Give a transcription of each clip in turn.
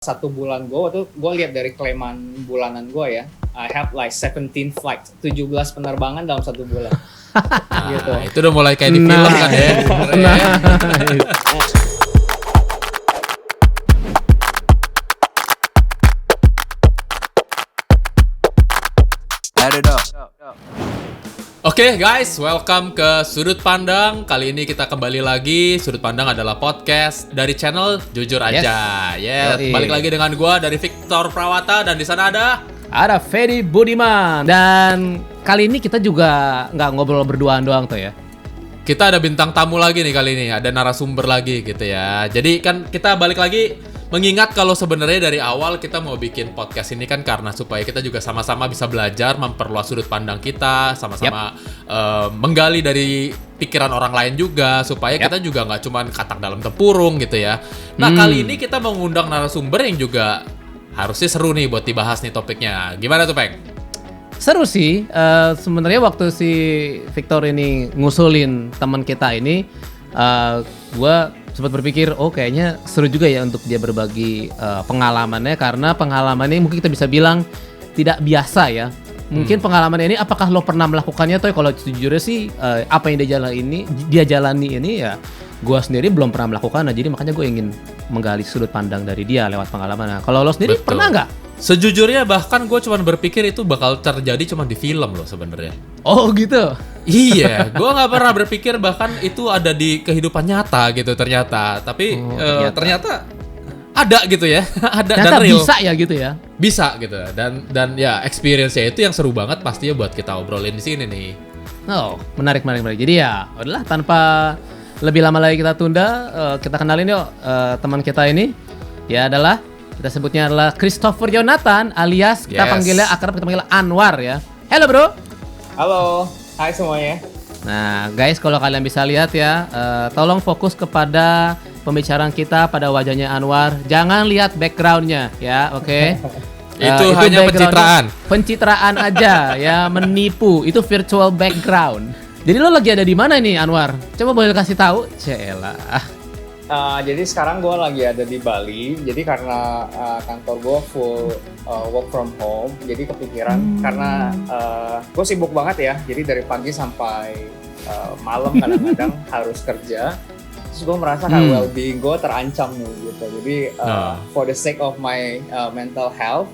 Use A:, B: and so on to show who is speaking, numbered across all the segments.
A: satu bulan gue lihat dari klaiman bulanan gue ya, I have like 17 flights, 17 penerbangan dalam satu bulan. Gitu.
B: Itu udah mulai kayak di film kan ya. Oke guys, welcome ke Sudut Pandang. Kali ini kita kembali lagi. Sudut Pandang adalah podcast dari channel Jujur Aja. Balik lagi dengan gua dari Victor Prawata dan di sana ada
C: Fedi Budiman. Dan kali ini kita juga nggak ngobrol berduaan doang tuh ya.
B: Kita ada bintang tamu lagi nih kali ini, ada narasumber lagi gitu ya. Jadi kan kita balik lagi mengingat kalau sebenarnya dari awal kita mau bikin podcast ini kan karena supaya kita juga sama-sama bisa belajar, memperluas sudut pandang kita, sama-sama menggali dari pikiran orang lain juga, supaya kita juga nggak cuman katak dalam tempurung gitu ya. Nah kali ini kita mengundang narasumber yang juga harusnya seru nih buat dibahas nih topiknya. Gimana tuh Peng?
C: Seru sih, sebenarnya waktu si Victor ini ngusulin teman kita ini, gue sempat berpikir, kayaknya seru juga ya untuk dia berbagi pengalamannya, karena pengalamannya mungkin kita bisa bilang tidak biasa ya. Mungkin pengalaman ini apakah lo pernah melakukannya tuh? Kalau sejujurnya sih apa yang dia jalani ini ya gue sendiri belum pernah melakukan. Nah, jadi makanya gue ingin menggali sudut pandang dari dia lewat pengalaman. Nah, kalau lo sendiri pernah nggak?
B: Sejujurnya bahkan gue cuma berpikir itu bakal terjadi cuma di film loh sebenarnya.
C: Oh gitu?
B: Iya, gue nggak pernah berpikir bahkan itu ada di kehidupan nyata gitu ternyata. Tapi ternyata ada gitu ya, ada
C: ternyata
B: dan real.
C: Bisa ya gitu ya?
B: Bisa gitu dan ya experience-nya itu yang seru banget pastinya buat kita obrolin di sini nih.
C: Oh, menarik. Jadi ya, udahlah tanpa lebih lama lagi kita tunda, kita kenalin yuk teman kita ini. Ya adalah kita sebutnya adalah Christopher Yonatan alias kita panggilnya akrab kita panggil Anwar ya. Halo bro.
A: Halo, hai semuanya.
C: Nah guys, kalau kalian bisa lihat ya, tolong fokus kepada pembicaraan kita pada wajahnya Anwar. Jangan lihat backgroundnya ya, oke?
B: Itu hanya pencitraan.
C: Pencitraan aja ya, menipu. Itu virtual background. Jadi lo lagi ada di mana nih Anwar? Coba boleh kasih tahu? Celah.
A: Jadi sekarang gue lagi ada di Bali. Jadi karena kantor gue full work from home, jadi kepikiran karena gue sibuk banget ya. Jadi dari pagi sampai malam kadang-kadang harus kerja. Terus gue merasa kayak well-being gue terancam nih gitu. Jadi for the sake of my mental health,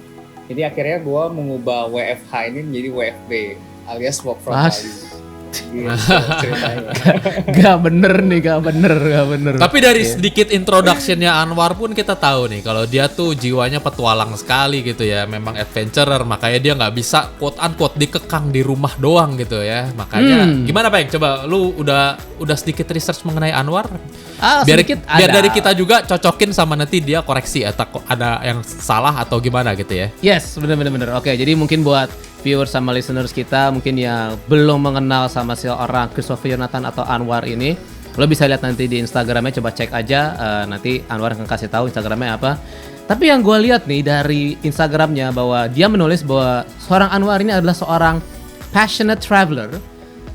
A: jadi akhirnya gue mengubah WFH ini menjadi WFB alias work from Bali. Gitu, ceritanya.
C: Gak bener.
B: Tapi dari sedikit introduction-nya Anwar pun kita tahu nih kalau dia tuh jiwanya petualang sekali gitu ya, memang adventurer, makanya dia nggak bisa quote unquote dikekang di rumah doang gitu ya. Makanya gimana Peng? Coba lu udah sedikit research mengenai Anwar? Biar dari kita juga cocokin sama nanti dia koreksi atau ada yang salah atau gimana gitu ya.
C: Yes, bener. Oke, jadi mungkin buat viewers sama listeners kita mungkin yang belum mengenal sama seorang Christopher Yonatan atau Anwar ini, lo bisa lihat nanti di Instagramnya, coba cek aja, nanti Anwar akan kasih tahu Instagramnya apa. Tapi yang gue lihat nih dari Instagramnya bahwa dia menulis bahwa seorang Anwar ini adalah seorang passionate traveler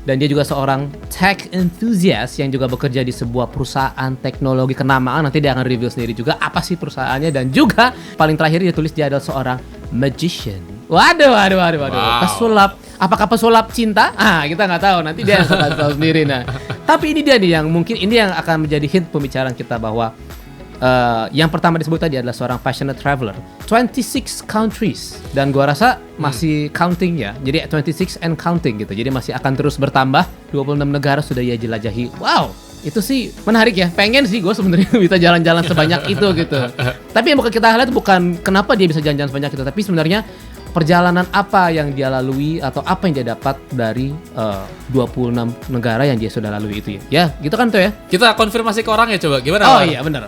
C: dan dia juga seorang tech enthusiast yang juga bekerja di sebuah perusahaan teknologi kenamaan. Nanti dia akan review sendiri juga apa sih perusahaannya, dan juga paling terakhir dia tulis dia adalah seorang magician. Waduh. Wow. Pesulap. Apakah pesulap cinta? Kita nggak tahu. Nanti dia yang tahu sendiri. Nah, tapi ini dia nih yang mungkin ini yang akan menjadi hint pembicaraan kita bahwa yang pertama disebut tadi adalah seorang passionate traveler, 26 countries, dan gua rasa masih counting ya. Jadi 26 and counting gitu. Jadi masih akan terus bertambah. 26 negara sudah ia jelajahi. Wow. Itu sih menarik ya. Pengen sih gue sebenarnya bisa jalan-jalan sebanyak itu gitu. Tapi yang bukan kita lihat bukan kenapa dia bisa jalan-jalan sebanyak itu, tapi sebenarnya perjalanan apa yang dia lalui atau apa yang dia dapat dari 26 negara yang dia sudah lalui itu ya. Ya, gitu kan tuh ya.
B: Kita konfirmasi ke orang ya coba. Gimana?
C: Oh iya benar.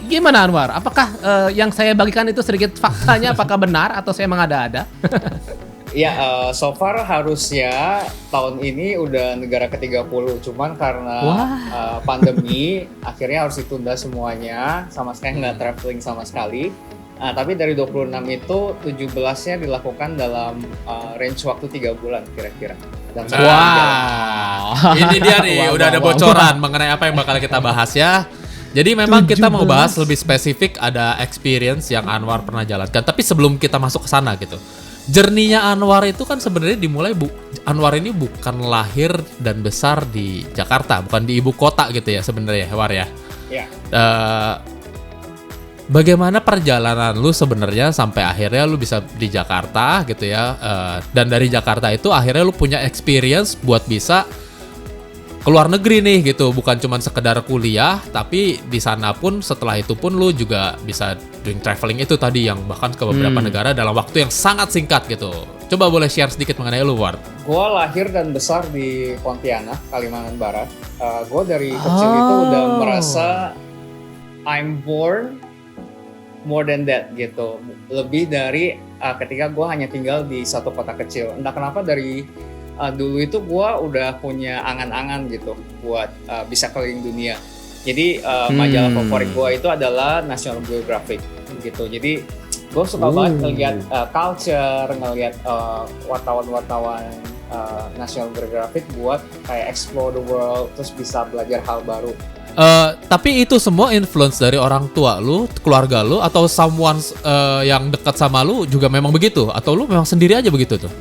C: Gimana Anwar? Apakah yang saya bagikan itu sedikit faktanya apakah benar atau saya mengada-ada?
A: Ya, so far harusnya tahun ini udah negara ke-30, cuman karena pandemi akhirnya harus ditunda semuanya, sama sekali nggak traveling sama sekali. Tapi dari 26 itu 17-nya dilakukan dalam range waktu 3 bulan kira-kira. Dan
B: ini dia nih, udah ada bocoran mengenai apa yang bakal kita bahas ya. Jadi memang kita mau
C: 17.
B: bahas lebih spesifik ada experience yang Anwar pernah jalankan. Tapi sebelum kita masuk ke sana gitu. Journey-nya Anwar itu kan sebenarnya dimulai Anwar ini bukan lahir dan besar di Jakarta, bukan di ibu kota gitu ya sebenarnya, War ya.
A: Ya.
B: Bagaimana perjalanan lu sebenarnya sampai akhirnya lu bisa di Jakarta gitu ya, dan dari Jakarta itu akhirnya lu punya experience buat bisa keluar negeri nih gitu, bukan cuma sekedar kuliah, tapi di sana pun setelah itu pun lu juga bisa doing traveling itu tadi yang bahkan ke beberapa negara dalam waktu yang sangat singkat gitu. Coba boleh share sedikit mengenai lu, War?
A: Gue lahir dan besar di Pontianak, Kalimantan Barat. Gue dari kecil itu udah merasa I'm born more than that gitu. Lebih dari ketika gue hanya tinggal di satu kota kecil. Entah kenapa dari dulu itu gue udah punya angan-angan gitu buat bisa keliling dunia. Jadi majalah favorit gue itu adalah National Geographic gitu. Jadi gue suka banget ngeliat culture, ngeliat wartawan-wartawan National Geographic buat kayak explore the world, terus bisa belajar hal baru.
B: Tapi itu semua influence dari orang tua lu, keluarga lu, atau someone yang dekat sama lu juga memang begitu? Atau lu memang sendiri aja begitu tuh?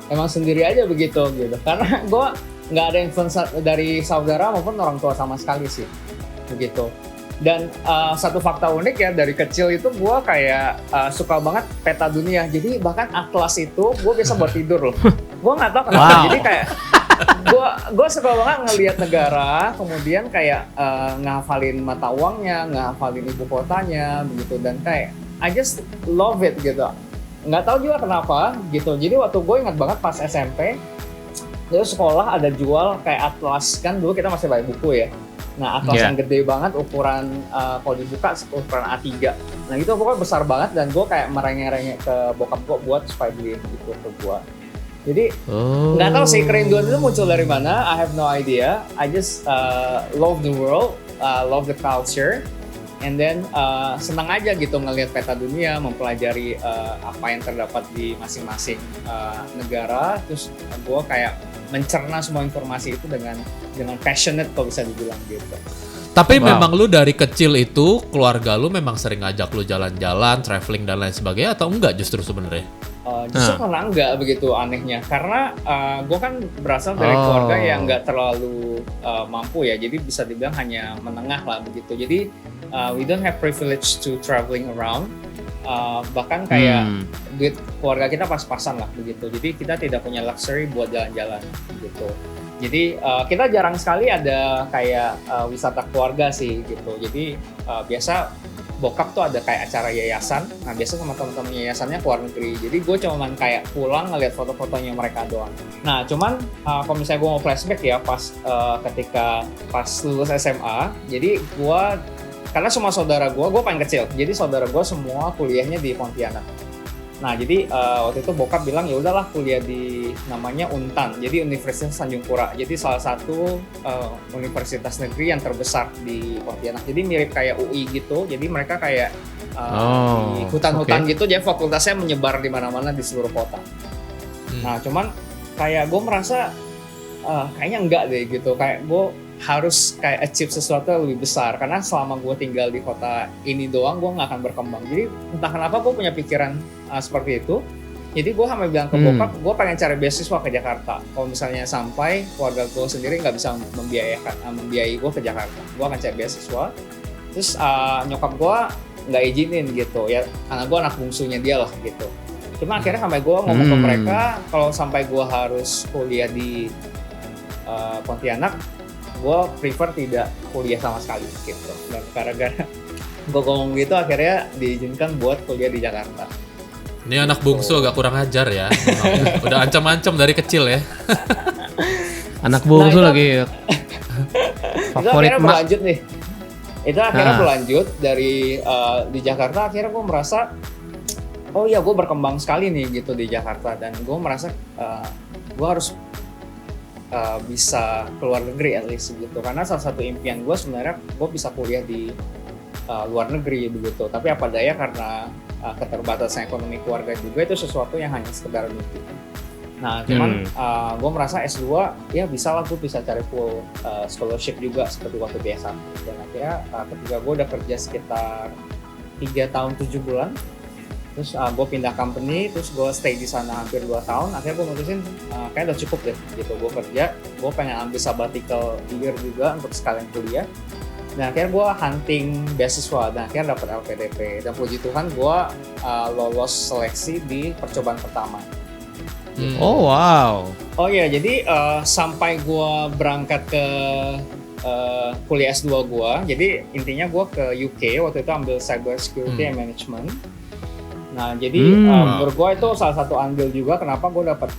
A: Emang sendiri aja begitu gitu, karena gue nggak ada influence dari saudara maupun orang tua sama sekali sih begitu. Dan satu fakta unik ya, dari kecil itu gue kayak suka banget peta dunia. Jadi bahkan atlas itu gue biasa buat tidur loh. Gue nggak tahu kenapa.
C: Wow.
A: Jadi kayak gue suka banget ngelihat negara, kemudian kayak ngehafalin mata uangnya, ngehafalin ibu kotanya begitu, dan kayak I just love it gitu. Nggak tahu juga kenapa gitu. Jadi waktu gue ingat banget pas SMP, itu sekolah ada jual kayak atlas, kan dulu kita masih baca buku ya. Nah atlas yang gede banget, ukuran kalau dibuka ukuran A3. Nah itu pokoknya besar banget, dan gue kayak merengek-rengek ke bokap gue buat supaya beliin gitu ke gue. Jadi nggak tahu sih kerinduan itu muncul dari mana. I have no idea. I just love the world, love the culture. And then senang aja gitu ngelihat peta dunia, mempelajari apa yang terdapat di masing-masing negara. Terus gue kayak mencerna semua informasi itu dengan passionate kalau bisa dibilang gitu.
B: Tapi memang lu dari kecil itu keluarga lu memang sering ngajak lu jalan-jalan, traveling dan lain sebagainya, atau enggak justru sebenarnya?
A: Justru karena enggak begitu anehnya, karena gue kan berasal dari keluarga yang enggak terlalu mampu ya, jadi bisa dibilang hanya menengah lah begitu. Jadi we don't have privilege to traveling around, bahkan kayak duit keluarga kita pas-pasan lah begitu. Jadi kita tidak punya luxury buat jalan-jalan gitu. Jadi kita jarang sekali ada kayak wisata keluarga sih gitu. Jadi biasa bokap tuh ada kayak acara yayasan. Nah biasa sama teman-teman yayasannya keluar negeri. Jadi gue cuman kayak pulang ngeliat foto-fotonya mereka doang. Nah cuman kalau misalnya gue mau flashback ya ketika pas lulus SMA. Jadi gue, karena semua saudara gue paling kecil. Jadi saudara gue semua kuliahnya di Pontianak. Nah jadi waktu itu bokap bilang ya udahlah kuliah di namanya Untan, jadi Universitas Tanjung Pura. Jadi salah satu universitas negeri yang terbesar di Pontianak. Jadi mirip kayak UI gitu. Jadi mereka kayak di hutan-hutan gitu. Jadi fakultasnya menyebar di mana-mana di seluruh kota. Nah cuman kayak gue merasa kayaknya enggak deh gitu. Kayak gue harus kayak achieve sesuatu yang lebih besar, karena selama gue tinggal di kota ini doang gue nggak akan berkembang. Jadi entah kenapa gue punya pikiran seperti itu. Jadi gue sampai bilang ke bokap gue pengen cari beasiswa ke Jakarta. Kalau misalnya sampai keluarga gue sendiri nggak bisa membiayai gue ke Jakarta, gue akan cari beasiswa. Terus nyokap gue nggak izinin gitu ya, karena gue anak bungsunya dia lah gitu. Cuma akhirnya sampai gue ngomong ke mereka kalau sampai gue harus kuliah di Pontianak, gue prefer tidak kuliah sama sekali gitu. Dan gara-gara gue ngomong gitu akhirnya diizinkan buat kuliah di Jakarta.
B: Ini anak bungsu agak kurang ajar ya. Udah ancam-ancam dari kecil ya.
C: Anak bungsu lagi
A: itu akhirnya berlanjut nih. Itu akhirnya berlanjut dari di Jakarta. Akhirnya gue merasa oh iya gue berkembang sekali nih gitu di Jakarta. Dan gue merasa gue harus bisa keluar negeri at least gitu, karena salah satu impian gue sebenarnya gue bisa kuliah di luar negeri begitu, tapi apa daya karena keterbatasan ekonomi keluarga juga itu sesuatu yang hanya sekedar mimpi. Nah, cuman gue merasa S2 ya bisa lah, gue bisa cari full scholarship juga seperti waktu biasa. Dan akhirnya ketika gue udah kerja sekitar 3 tahun 7 bulan, terus gue pindah company, terus gue stay di sana hampir 2 tahun. Akhirnya gue mutusin kayak udah cukup deh gitu. Gue kerja, gue pengen ambil sabbatical year juga untuk sekalian kuliah. Nah, akhirnya gue hunting beasiswa, dan akhirnya dapat LPDP. Dan puji Tuhan gue lolos seleksi di percobaan pertama.
C: Oh wow.
A: Oh iya, jadi sampai gue berangkat ke kuliah S2 gue, jadi intinya gue ke UK waktu itu ambil Cyber Security and Management. Nah, jadi menurut gue itu salah satu andil juga kenapa gue dapat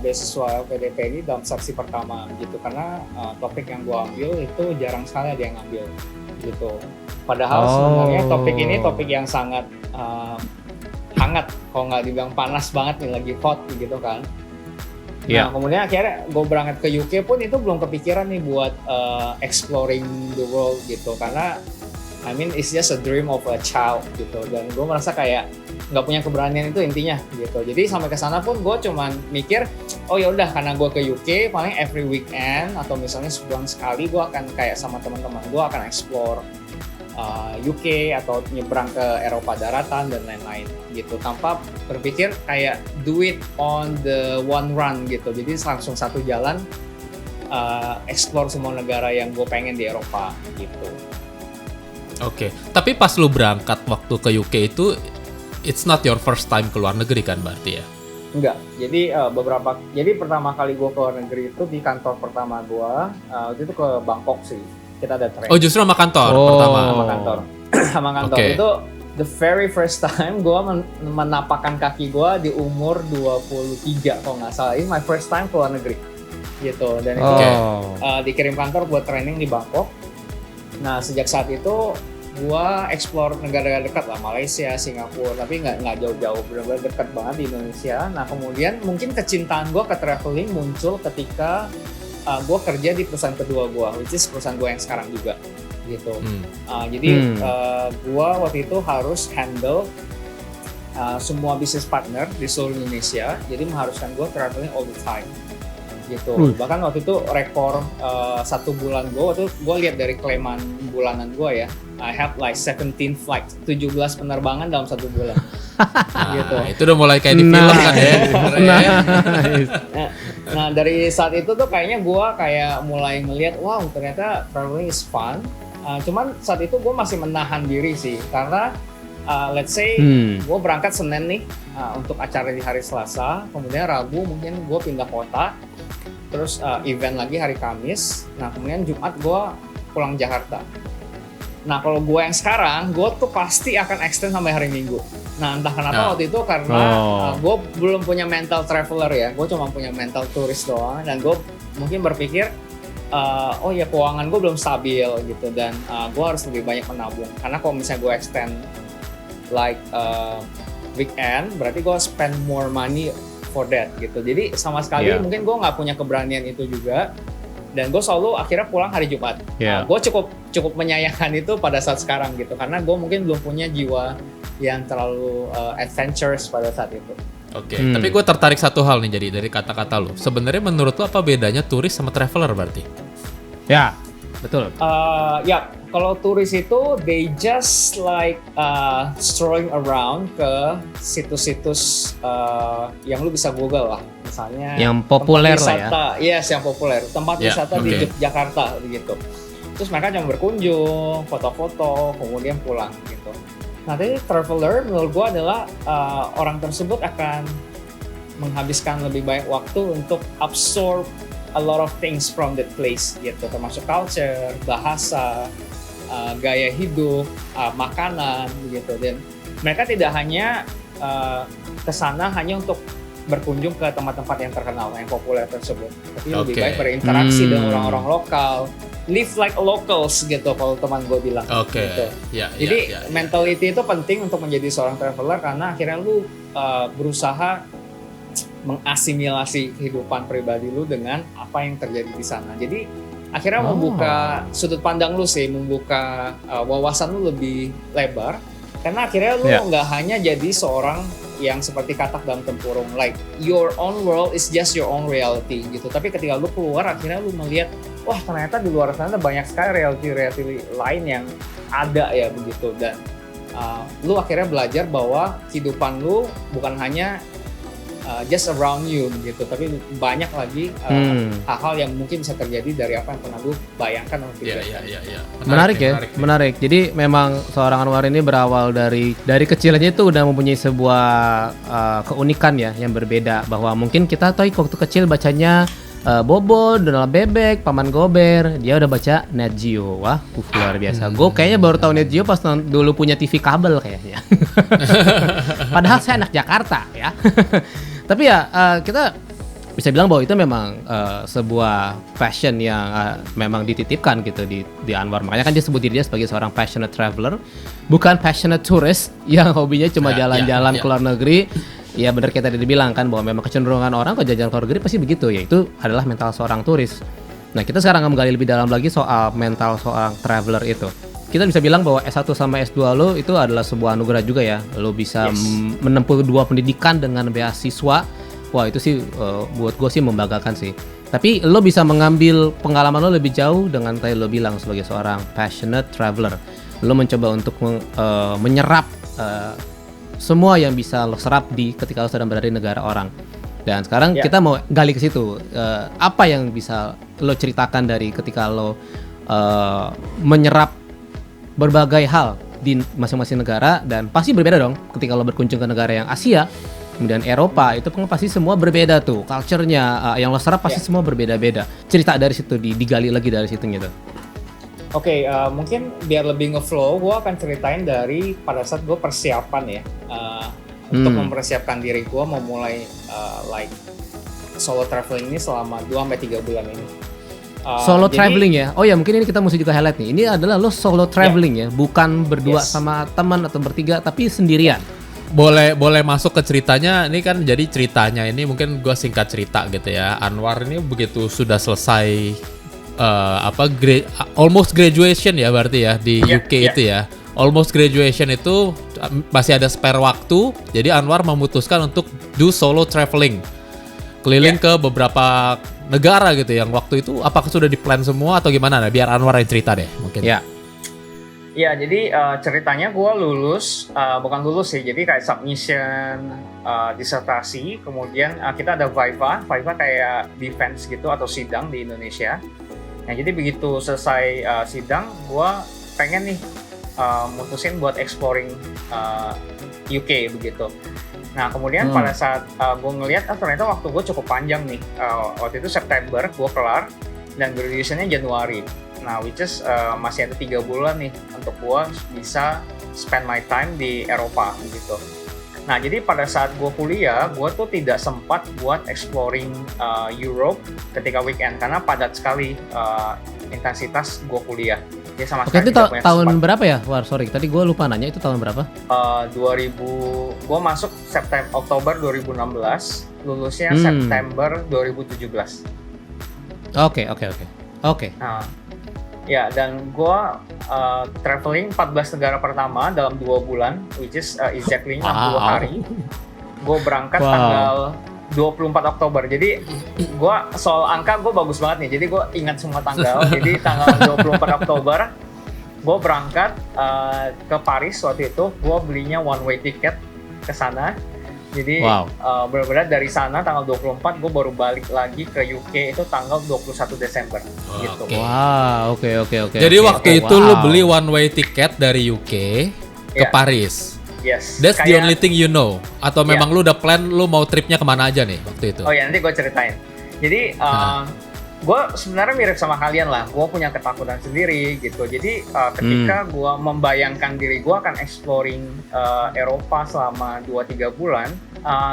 A: beasiswa LPDP ini dalam seleksi pertama gitu, karena topik yang gue ambil itu jarang sekali ada yang ngambil gitu. Padahal sebenarnya topik ini topik yang sangat hangat, kalau nggak dibilang panas banget nih, lagi hot gitu kan.
C: Yeah.
A: Nah, kemudian akhirnya gue berangkat ke UK pun itu belum kepikiran nih buat exploring the world gitu, karena I mean it's just a dream of a child gitu, dan gue merasa kayak nggak punya keberanian itu intinya gitu. Jadi sampai ke sana pun gue cuman mikir, oh ya udah, karena gue ke UK paling every weekend atau misalnya sebulan sekali gue akan kayak sama teman-teman gue akan explore UK atau nyebrang ke Eropa daratan dan lain-lain gitu, tanpa berpikir kayak do it on the one run gitu. Jadi langsung satu jalan explore semua negara yang gue pengen di Eropa gitu.
B: Oke. Tapi pas lu berangkat waktu ke UK itu, it's not your first time ke luar negeri kan berarti ya?
A: Enggak. Jadi pertama kali gue ke luar negeri itu di kantor pertama gue, waktu itu ke Bangkok sih. Kita ada training.
B: Oh, justru sama kantor pertama.
A: Sama kantor.
B: Okay.
A: Itu the very first time gue menapakkan kaki gue di umur 23 kalau nggak salah. Ini my first time ke luar negeri gitu. Dan itu dikirim kantor buat training di Bangkok. Nah, sejak saat itu gue explore negara-negara dekat lah, Malaysia, Singapura, tapi nggak jauh-jauh, benar-benar dekat banget di Indonesia. Nah, kemudian mungkin kecintaan gue ke traveling muncul ketika gue kerja di perusahaan kedua gue, which is perusahaan gue yang sekarang juga gitu. Jadi gue waktu itu harus handle semua business partner di seluruh Indonesia, jadi mengharuskan gue traveling all the time gitu. Bahkan waktu itu rekor 1 bulan gue lihat dari klaiman bulanan gue ya, I have like 17 flights, 17 penerbangan dalam 1 bulan. Gitu.
B: Itu udah mulai kayak di film kan ya.
A: Nah, dari saat itu tuh kayaknya gue kayak mulai ngelihat, wow, ternyata traveling is fun. Cuman saat itu gue masih menahan diri sih, karena let's say gue berangkat Senin nih untuk acara di hari Selasa, kemudian Rabu mungkin gue pindah kota, terus event lagi hari Kamis, nah kemudian Jumat gue pulang Jakarta. Nah, kalau gue yang sekarang, gue tuh pasti akan extend sampai hari Minggu. Nah, entah kenapa waktu itu karena gue belum punya mental traveler ya, gue cuma punya mental turis doang, dan gue mungkin berpikir, oh ya keuangan gue belum stabil gitu, dan gue harus lebih banyak menabung. Karena kalau misalnya gue extend like weekend, berarti gue spend more money for that gitu. Jadi sama sekali mungkin gue nggak punya keberanian itu juga. Dan gue selalu akhirnya pulang hari Jumat. Gue cukup menyayangkan itu pada saat sekarang gitu, karena gue mungkin belum punya jiwa yang terlalu adventurous pada saat itu.
B: Oke. Tapi gue tertarik satu hal nih, jadi dari kata-kata lo. Sebenarnya menurut lo apa bedanya turis sama traveler berarti?
C: Ya, betul.
A: Ya, kalau turis itu they just like strolling around ke situs-situs yang lu bisa Google lah. Misalnya
C: yang populer lah ya.
A: Yes, yang populer. Tempat wisata di Jakarta begitu. Terus mereka cuma berkunjung, foto-foto, kemudian pulang gitu. Nah, tapi traveler menurut gua adalah orang tersebut akan menghabiskan lebih banyak waktu untuk absorb a lot of things from that place gitu, termasuk culture, bahasa, gaya hidup, makanan gitu. Dan mereka tidak hanya kesana hanya untuk berkunjung ke tempat-tempat yang terkenal, yang populer tersebut, tapi lebih baik berinteraksi dengan orang-orang lokal, live like locals gitu kalau teman gue bilang. Gitu. Jadi mentality itu penting untuk menjadi seorang traveler, karena akhirnya lu berusaha mengasimilasi kehidupan pribadi lu dengan apa yang terjadi di sana. Jadi akhirnya membuka sudut pandang lu sih, membuka wawasan lu lebih lebar, karena akhirnya lu nggak hanya jadi seorang yang seperti katak dalam tempurung, like your own world is just your own reality gitu. Tapi ketika lu keluar akhirnya lu melihat, wah ternyata di luar sana banyak sekali reality lain yang ada ya begitu, dan lu akhirnya belajar bahwa kehidupan lu bukan hanya just around you gitu, tapi banyak lagi hal-hal yang mungkin bisa terjadi dari apa yang pernah lu bayangkan atau pikirkan.
B: Iya.
C: Menarik. Jadi memang seorang Anwar ini berawal dari kecilnya itu udah mempunyai sebuah keunikan ya yang berbeda, bahwa mungkin kita tuh waktu kecil bacanya Bobo, Donald Bebek, Paman Gober, dia udah baca Net Geo. Wah, luar biasa. Gue kayaknya baru tahu Net Geo pas dulu punya TV kabel kayaknya. Padahal saya anak Jakarta ya. Tapi ya kita bisa bilang bahwa itu memang sebuah passion yang memang dititipkan gitu di Anwar. Makanya kan dia sebut diri dia sebagai seorang passionate traveler, bukan passionate tourist yang hobinya cuma jalan-jalan ke luar negeri. Ya benar kita tadi bilang kan bahwa memang kecenderungan orang kalau jalan ke luar negeri pasti begitu, yaitu adalah mental seorang turis. Nah kita sekarang akan menggali lebih dalam lagi soal mental seorang traveler itu. Kita bisa bilang bahwa S1 sama S2 lo itu adalah sebuah anugerah juga ya. Lo bisa menempuh dua pendidikan dengan beasiswa. Wah itu sih buat gue sih membanggakan sih. Tapi lo bisa mengambil pengalaman lo lebih jauh dengan tadi lo bilang sebagai seorang passionate traveler. Lo mencoba untuk menyerap semua yang bisa lo serap ketika lo sedang berada di negara orang. Dan sekarang kita mau gali ke situ. Apa yang bisa lo ceritakan dari ketika lo menyerap berbagai hal di masing-masing negara, dan pasti berbeda dong ketika lo berkunjung ke negara yang Asia, kemudian Eropa, itu kan pasti semua berbeda tuh. Culture-nya yang lo serap pasti semua berbeda-beda. Cerita dari situ, digali lagi dari situ gitu.
A: Oke, mungkin biar lebih ngeflow, gue akan ceritain dari pada saat gue persiapan ya, untuk mempersiapkan diri gue memulai like solo traveling ini selama 2-3 bulan ini.
C: Solo traveling ya? Oh ya, mungkin ini kita mesti juga highlight nih. Ini adalah lo solo traveling ya, bukan berdua sama teman atau bertiga, tapi sendirian.
B: Boleh masuk ke ceritanya. Ini kan jadi ceritanya ini mungkin gue singkat cerita gitu ya. Anwar ini begitu sudah selesai almost graduation ya berarti ya di UK itu ya. Almost graduation itu masih ada spare waktu. Jadi Anwar memutuskan untuk do solo traveling. Keliling ke beberapa negara gitu yang waktu itu apakah sudah di-plan semua atau gimana? Nah, biar Anwar yang cerita deh mungkin.
A: Ya, jadi ceritanya gue bukan lulus sih, jadi kayak submission, disertasi, kemudian kita ada Viva kayak defense gitu atau sidang di Indonesia. Nah, jadi begitu selesai sidang, gue pengen nih mutusin buat exploring UK begitu. Nah, kemudian pada saat gue ngeliat, ternyata waktu gue cukup panjang nih. Waktu itu September gue kelar, dan graduation-nya Januari. Nah, which is masih ada 3 bulan nih untuk gue bisa spend my time di Eropa gitu. Nah, jadi pada saat gue kuliah, gue tuh tidak sempat buat exploring Europe ketika weekend, karena padat sekali intensitas gue kuliah. Dia sama
C: sekali itu tahun berapa ya? Wah, sorry, tadi gue lupa nanya, itu tahun berapa?
A: Gue masuk Oktober 2016, lulusnya September 2017.
C: Oke.
A: Ya, dan gue traveling 14 negara pertama dalam 2 bulan, which is exactly 60 hari. Gue berangkat tanggal 24 Oktober. Jadi gue soal angka gue bagus banget nih. Jadi gue ingat semua tanggal. Jadi tanggal 24 Oktober gue berangkat ke Paris waktu itu. Gue belinya one way ticket ke sana. Jadi benar-benar dari sana tanggal 24 gue baru balik lagi ke UK itu tanggal 21 Desember gitu.
C: Wow, oke.
B: Jadi waktu itu lu beli one way ticket dari UK ke Paris.
A: Yes.
B: That's the only thing you know. Atau memang lu udah plan lu mau tripnya kemana aja nih waktu itu?
A: Oh ya, nanti gue ceritain. Jadi gue sebenarnya mirip sama kalian lah. Gue punya ketakutan sendiri gitu. Jadi ketika gue membayangkan diri gue akan exploring Eropa selama 2-3 bulan,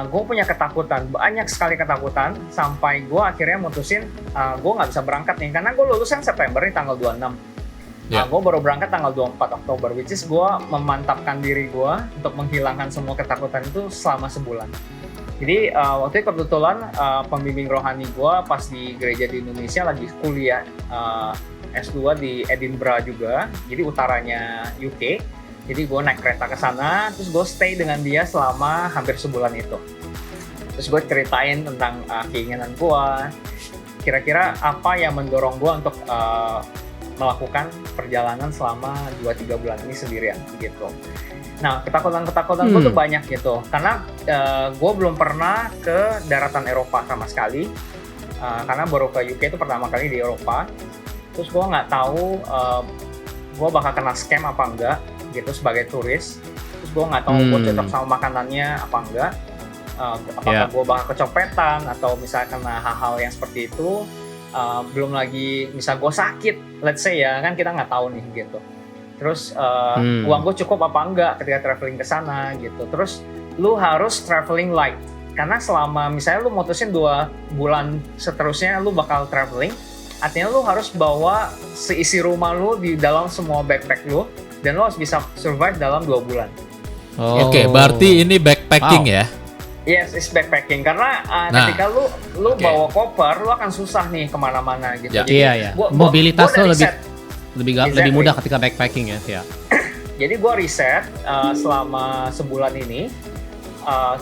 A: gue punya ketakutan, banyak sekali ketakutan, sampai gue akhirnya mutusin gue nggak bisa berangkat nih, karena gue lulusan September nih tanggal 26. Gue baru berangkat tanggal 24 Oktober, which is gue memantapkan diri gue untuk menghilangkan semua ketakutan itu selama sebulan. Jadi waktu itu kebetulan pembimbing rohani gue pas di gereja di Indonesia lagi kuliah S2 di Edinburgh juga, jadi utaranya UK. Jadi gue naik kereta ke sana, terus gue stay dengan dia selama hampir sebulan itu. Terus gue ceritain tentang keinginan gue, kira-kira apa yang mendorong gue untuk melakukan perjalanan selama 2-3 bulan ini sendirian gitu. Nah, ketakutan gue tuh banyak gitu, karena gue belum pernah ke daratan Eropa sama sekali, karena baru ke UK itu pertama kali di Eropa. Terus gue nggak tahu gue bakal kena scam apa enggak gitu sebagai turis. Terus gue nggak tahu gue cocok sama makanannya apa enggak, apakah gue bakal kecopetan atau misalnya kena hal-hal yang seperti itu. Belum lagi misal gue sakit, let's say ya, kan kita nggak tahu nih gitu. Terus uang gue cukup apa enggak ketika traveling ke sana gitu. Terus lu harus traveling light, karena selama misalnya lu mutusin 2 bulan seterusnya lu bakal traveling, artinya lu harus bawa seisi rumah lu di dalam semua backpack lu, dan lu harus bisa survive dalam 2 bulan.
B: Oke, berarti ini backpacking ya?
A: Yes, it's backpacking, karena ketika lu bawa koper, lu akan susah nih kemana-mana gitu.
B: Ya.
A: Jadi,
C: Iya. Mobilitas tuh lebih mudah ketika backpacking ya.
A: Jadi gue riset selama sebulan ini,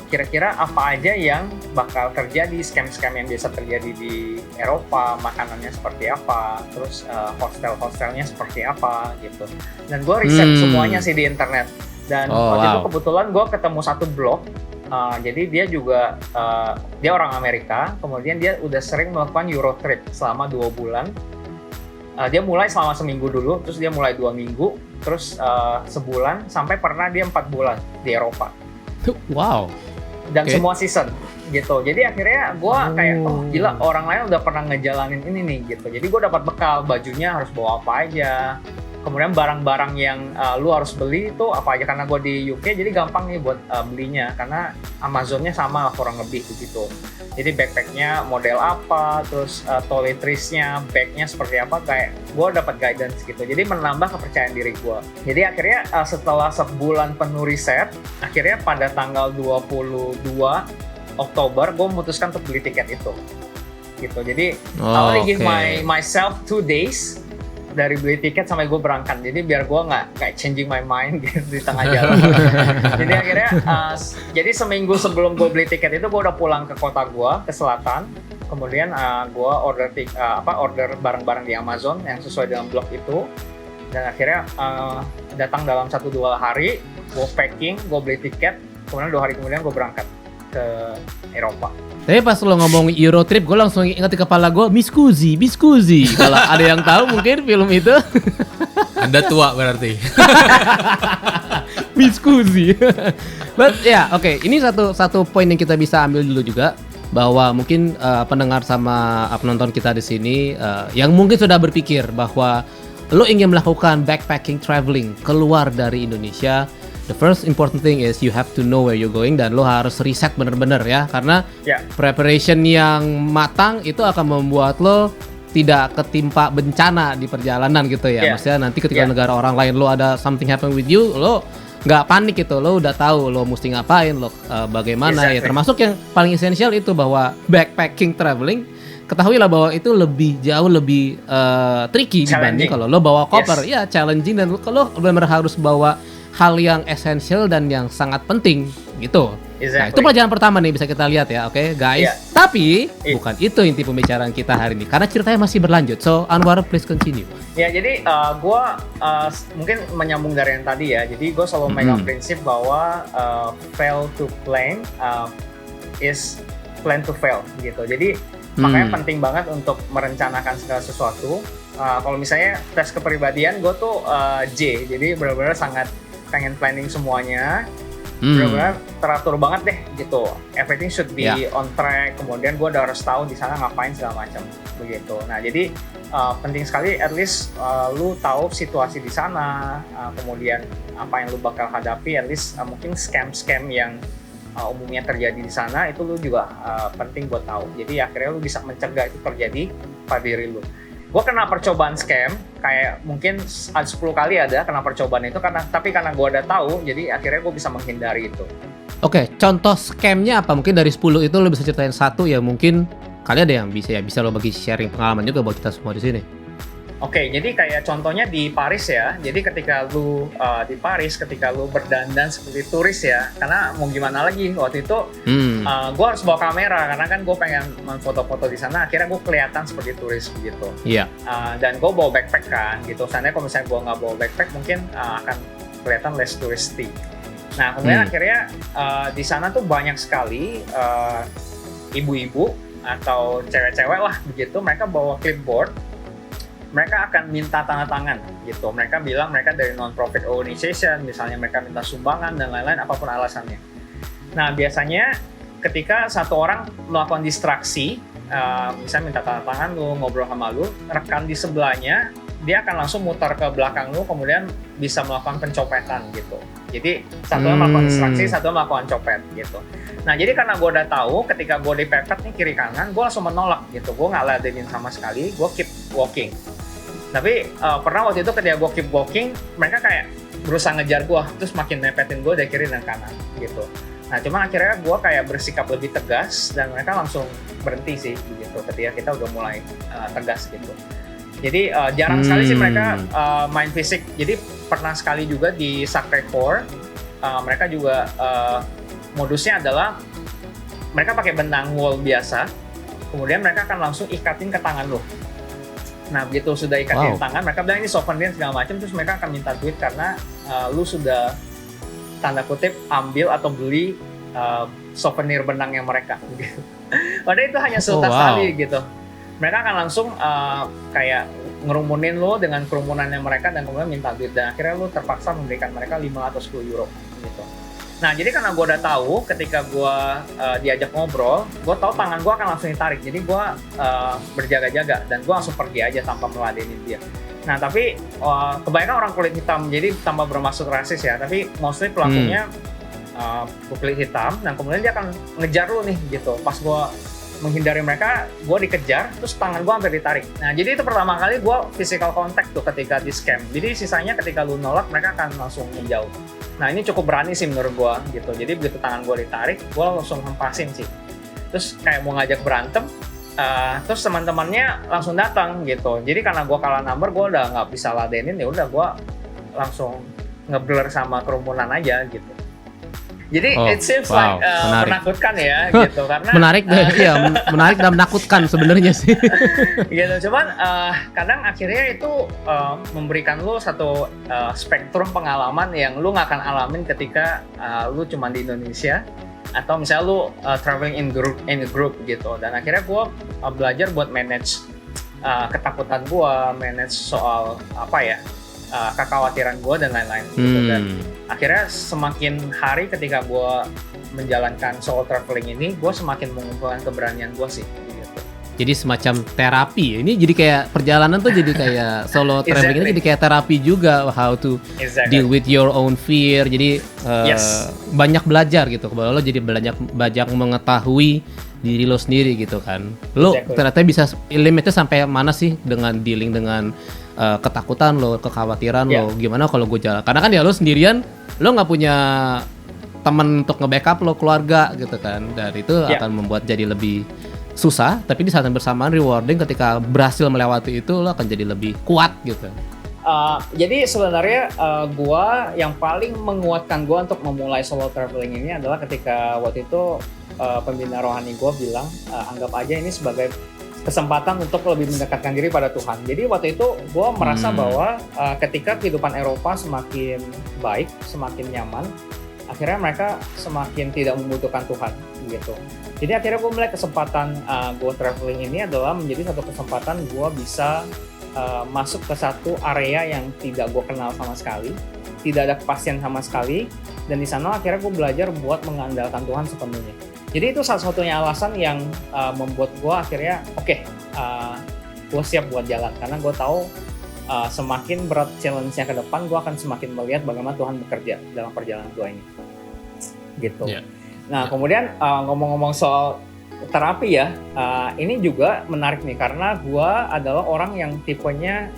A: kira-kira apa aja yang bakal terjadi, scam-scam yang biasa terjadi di Eropa, makanannya seperti apa, terus hostel-hostelnya seperti apa gitu. Dan gue riset semuanya sih di internet. Dan waktu itu kebetulan gue ketemu satu blog. Jadi dia juga dia orang Amerika, kemudian dia udah sering melakukan Eurotrip selama 2 bulan. Dia mulai selama seminggu dulu, terus dia mulai 2 minggu, terus sebulan, sampai pernah dia 4 bulan di Eropa.
C: Wow.
A: Dan semua season gitu. Jadi akhirnya gue kayak, oh gila, orang lain udah pernah ngejalanin ini nih gitu. Jadi gue dapat bekal, bajunya harus bawa apa aja. Kemudian barang-barang yang lu harus beli itu apa aja, karena gue di UK jadi gampang nih buat belinya, karena Amazonnya sama lah kurang lebih begitu. Jadi backpacknya model apa, terus toiletries-nya, bagnya seperti apa, kayak gue dapat guidance gitu. Jadi menambah kepercayaan diri gue. Jadi akhirnya setelah sebulan penuh riset, akhirnya pada tanggal 22 Oktober gue memutuskan untuk beli tiket itu. Gitu. Jadi I only give myself 2 days dari beli tiket sampai gue berangkat, jadi biar gue nggak changing my mind gitu di tengah jalan. Jadi akhirnya jadi seminggu sebelum gue beli tiket itu gue udah pulang ke kota gue, ke selatan. Kemudian gue order barang-barang di Amazon yang sesuai dengan blog itu, dan akhirnya datang dalam 1-2 hari, gue packing, gue beli tiket, kemudian 2 hari kemudian gue berangkat ke Eropa.
C: Tapi pas lo ngomong Eurotrip, gue langsung ingat di kepala gue Biscuzi. Kalau ada yang tahu mungkin film itu.
B: Anda tua berarti.
C: Biscuzi. But oke. Ini satu poin yang kita bisa ambil dulu juga, bahwa mungkin pendengar sama penonton kita di sini yang mungkin sudah berpikir bahwa lo ingin melakukan backpacking traveling keluar dari Indonesia. The first important thing is you have to know where you're going, dan lo harus riset bener-bener ya, karena preparation yang matang itu akan membuat lo tidak ketimpa bencana di perjalanan gitu ya. Maksudnya nanti ketika negara orang lain lo ada something happen with you, lo nggak panik gitu, lo udah tahu lo mesti ngapain, lo bagaimana ya. Termasuk yang paling esensial itu bahwa backpacking traveling, ketahuilah bahwa itu jauh lebih tricky dibanding kalau lo bawa koper. Challenging, dan lo benar harus bawa hal yang esensial dan yang sangat penting gitu. Nah, itu pelajaran pertama nih bisa kita lihat ya, oke, guys. Tapi bukan itu inti pembicaraan kita hari ini, karena ceritanya masih berlanjut. So Anwar, please continue.
A: Ya, jadi gue mungkin menyambung dari yang tadi ya. Jadi gue selalu megang prinsip bahwa fail to plan is plan to fail gitu. Jadi makanya penting banget untuk merencanakan segala sesuatu. Kalau misalnya tes kepribadian, gue tuh J, jadi benar-benar sangat pengen planning semuanya, benar-benar teratur banget deh gitu. Everything should be on track. Kemudian gue udah harus tahu di sana ngapain segala macam begitu. Nah, jadi penting sekali at least lu tahu situasi di sana, kemudian apa yang lu bakal hadapi, at least mungkin scam-scam yang umumnya terjadi di sana itu lu juga penting buat tahu. Jadi akhirnya lu bisa mencegah itu terjadi pada diri lu. Gue kena percobaan scam, kayak mungkin 10 kali ada kena percobaan itu, tapi karena gue udah tahu, jadi akhirnya gue bisa menghindari itu.
C: Oke, contoh scamnya apa? Mungkin dari 10 itu lo bisa ceritain satu ya, mungkin kali ada yang bisa lo bagi sharing pengalaman juga buat kita semua di sini.
A: Oke, jadi kayak contohnya di Paris ya. Jadi ketika lu di Paris, ketika lu berdandan seperti turis ya, karena mau gimana lagi waktu itu, gue harus bawa kamera karena kan gue pengen foto-foto di sana. Akhirnya gue kelihatan seperti turis begitu.
C: Iya.
A: Dan gue bawa backpack kan, gitu. Soalnya kalau misalnya gue nggak bawa backpack, mungkin akan kelihatan less touristy. Nah, kemudian akhirnya di sana tuh banyak sekali ibu-ibu atau cewek-cewek lah begitu. Mereka bawa clipboard. Mereka akan minta tanda tangan gitu. Mereka bilang mereka dari non-profit organization, misalnya mereka minta sumbangan dan lain-lain, apapun alasannya. Nah, biasanya ketika satu orang melakukan distraksi, misalnya minta tanda tangan lu, ngobrol sama lu, rekan di sebelahnya, dia akan langsung mutar ke belakang lu, kemudian bisa melakukan pencopetan gitu. Jadi, satu melakukan distraksi, satu melakukan copet gitu. Nah, jadi karena gue udah tahu, ketika gue dipepet nih kiri kanan, gue langsung menolak gitu. Gue nggak ladenin sama sekali, gue keep walking. Tapi pernah waktu itu ketika gue keep walking, mereka kayak berusaha ngejar gue, terus makin nepetin gue dari kiri dan kanan gitu. Nah, cuman akhirnya gue kayak bersikap lebih tegas dan mereka langsung berhenti sih gitu ketika kita udah mulai tegas gitu. Jadi jarang sekali sih mereka main fisik. Jadi pernah sekali juga di Sacré-Cœur, mereka juga modusnya adalah mereka pakai benang wool biasa, kemudian mereka akan langsung ikatin ke tangan lo. Nah, begitu sudah ikatin tangan, mereka bilang ini souvenir segala macam, terus mereka akan minta duit karena lu sudah tanda kutip ambil atau beli souvenir benangnya mereka. Gitu. Padahal itu hanya sejuta sekali gitu. Mereka akan langsung kayak ngerumunin lo dengan kerumunannya mereka dan kemudian minta duit, dan akhirnya lo terpaksa memberikan mereka 5 atau 10 euro gitu. Nah, jadi karena gue udah tahu ketika gue diajak ngobrol, gue tahu tangan gue akan langsung ditarik. Jadi gue berjaga-jaga dan gue langsung pergi aja tanpa meladenin dia. Nah, tapi kebanyakan orang kulit hitam, jadi tambah bermaksud rasis ya. Tapi mostly pelakunya kulit hitam, dan kemudian dia akan ngejar lu nih gitu. Pas gue menghindari mereka, gue dikejar, terus tangan gue hampir ditarik. Nah, jadi itu pertama kali gue physical contact tuh ketika di scam. Jadi sisanya ketika lu nolak, mereka akan langsung menjauh. Nah, ini cukup berani sih menurut gue gitu. Jadi begitu tangan gue ditarik, gue langsung hempasin sih. Terus kayak mau ngajak berantem, terus teman-temannya langsung datang gitu. Jadi karena gue kalah number, gue udah nggak bisa ladenin, ya udah gue langsung ngeblur sama kerumunan aja gitu. Jadi it seems like menakutkan ya gitu, karena
C: menarik menarik dan menakutkan sebenarnya sih.
A: Gitu, cuman kadang akhirnya itu memberikan lu satu spektrum pengalaman yang lu nggak akan alamin ketika lu cuma di Indonesia atau misalnya lu traveling in a group gitu. Dan akhirnya gue belajar buat manage ketakutan gue, manage soal kekhawatiran gue dan lain-lain gitu. Dan akhirnya semakin hari ketika gue menjalankan solo traveling ini, gue semakin mengumpulkan keberanian gue sih gitu.
C: Jadi semacam terapi. Ini jadi kayak perjalanan tuh jadi kayak solo traveling ini jadi kayak terapi juga, how to deal with your own fear. Jadi banyak belajar gitu. Kalau lo jadi banyak mengetahui diri lo sendiri gitu kan. Lo ternyata bisa limitnya sampai mana sih dengan dealing dengan ketakutan lo, kekhawatiran lo. Gimana kalau gue jalan? Karena kan ya lo sendirian, lo nggak punya teman untuk nge-backup lo, keluarga gitu kan. Dan itu akan membuat jadi lebih susah, tapi di saat yang bersamaan rewarding ketika berhasil melewati itu, lo akan jadi lebih kuat gitu.
A: Jadi sebenarnya gue yang paling menguatkan gue untuk memulai solo traveling ini adalah ketika waktu itu pembina rohani gue bilang, anggap aja ini sebagai kesempatan untuk lebih mendekatkan diri pada Tuhan. Jadi waktu itu gue merasa bahwa ketika kehidupan Eropa semakin baik, semakin nyaman, akhirnya mereka semakin tidak membutuhkan Tuhan gitu. Jadi akhirnya gue melihat kesempatan gue traveling ini adalah menjadi satu kesempatan gue bisa masuk ke satu area yang tidak gue kenal sama sekali, tidak ada kepastian sama sekali, dan di sana akhirnya gue belajar buat mengandalkan Tuhan sepenuhnya. Jadi itu salah satunya alasan yang membuat gue akhirnya gue siap buat jalan, karena gue tahu semakin berat challenge-nya ke depan, gue akan semakin melihat bagaimana Tuhan bekerja dalam perjalanan gue ini gitu. Nah kemudian ngomong-ngomong soal terapi ya, ini juga menarik nih, karena gue adalah orang yang tipenya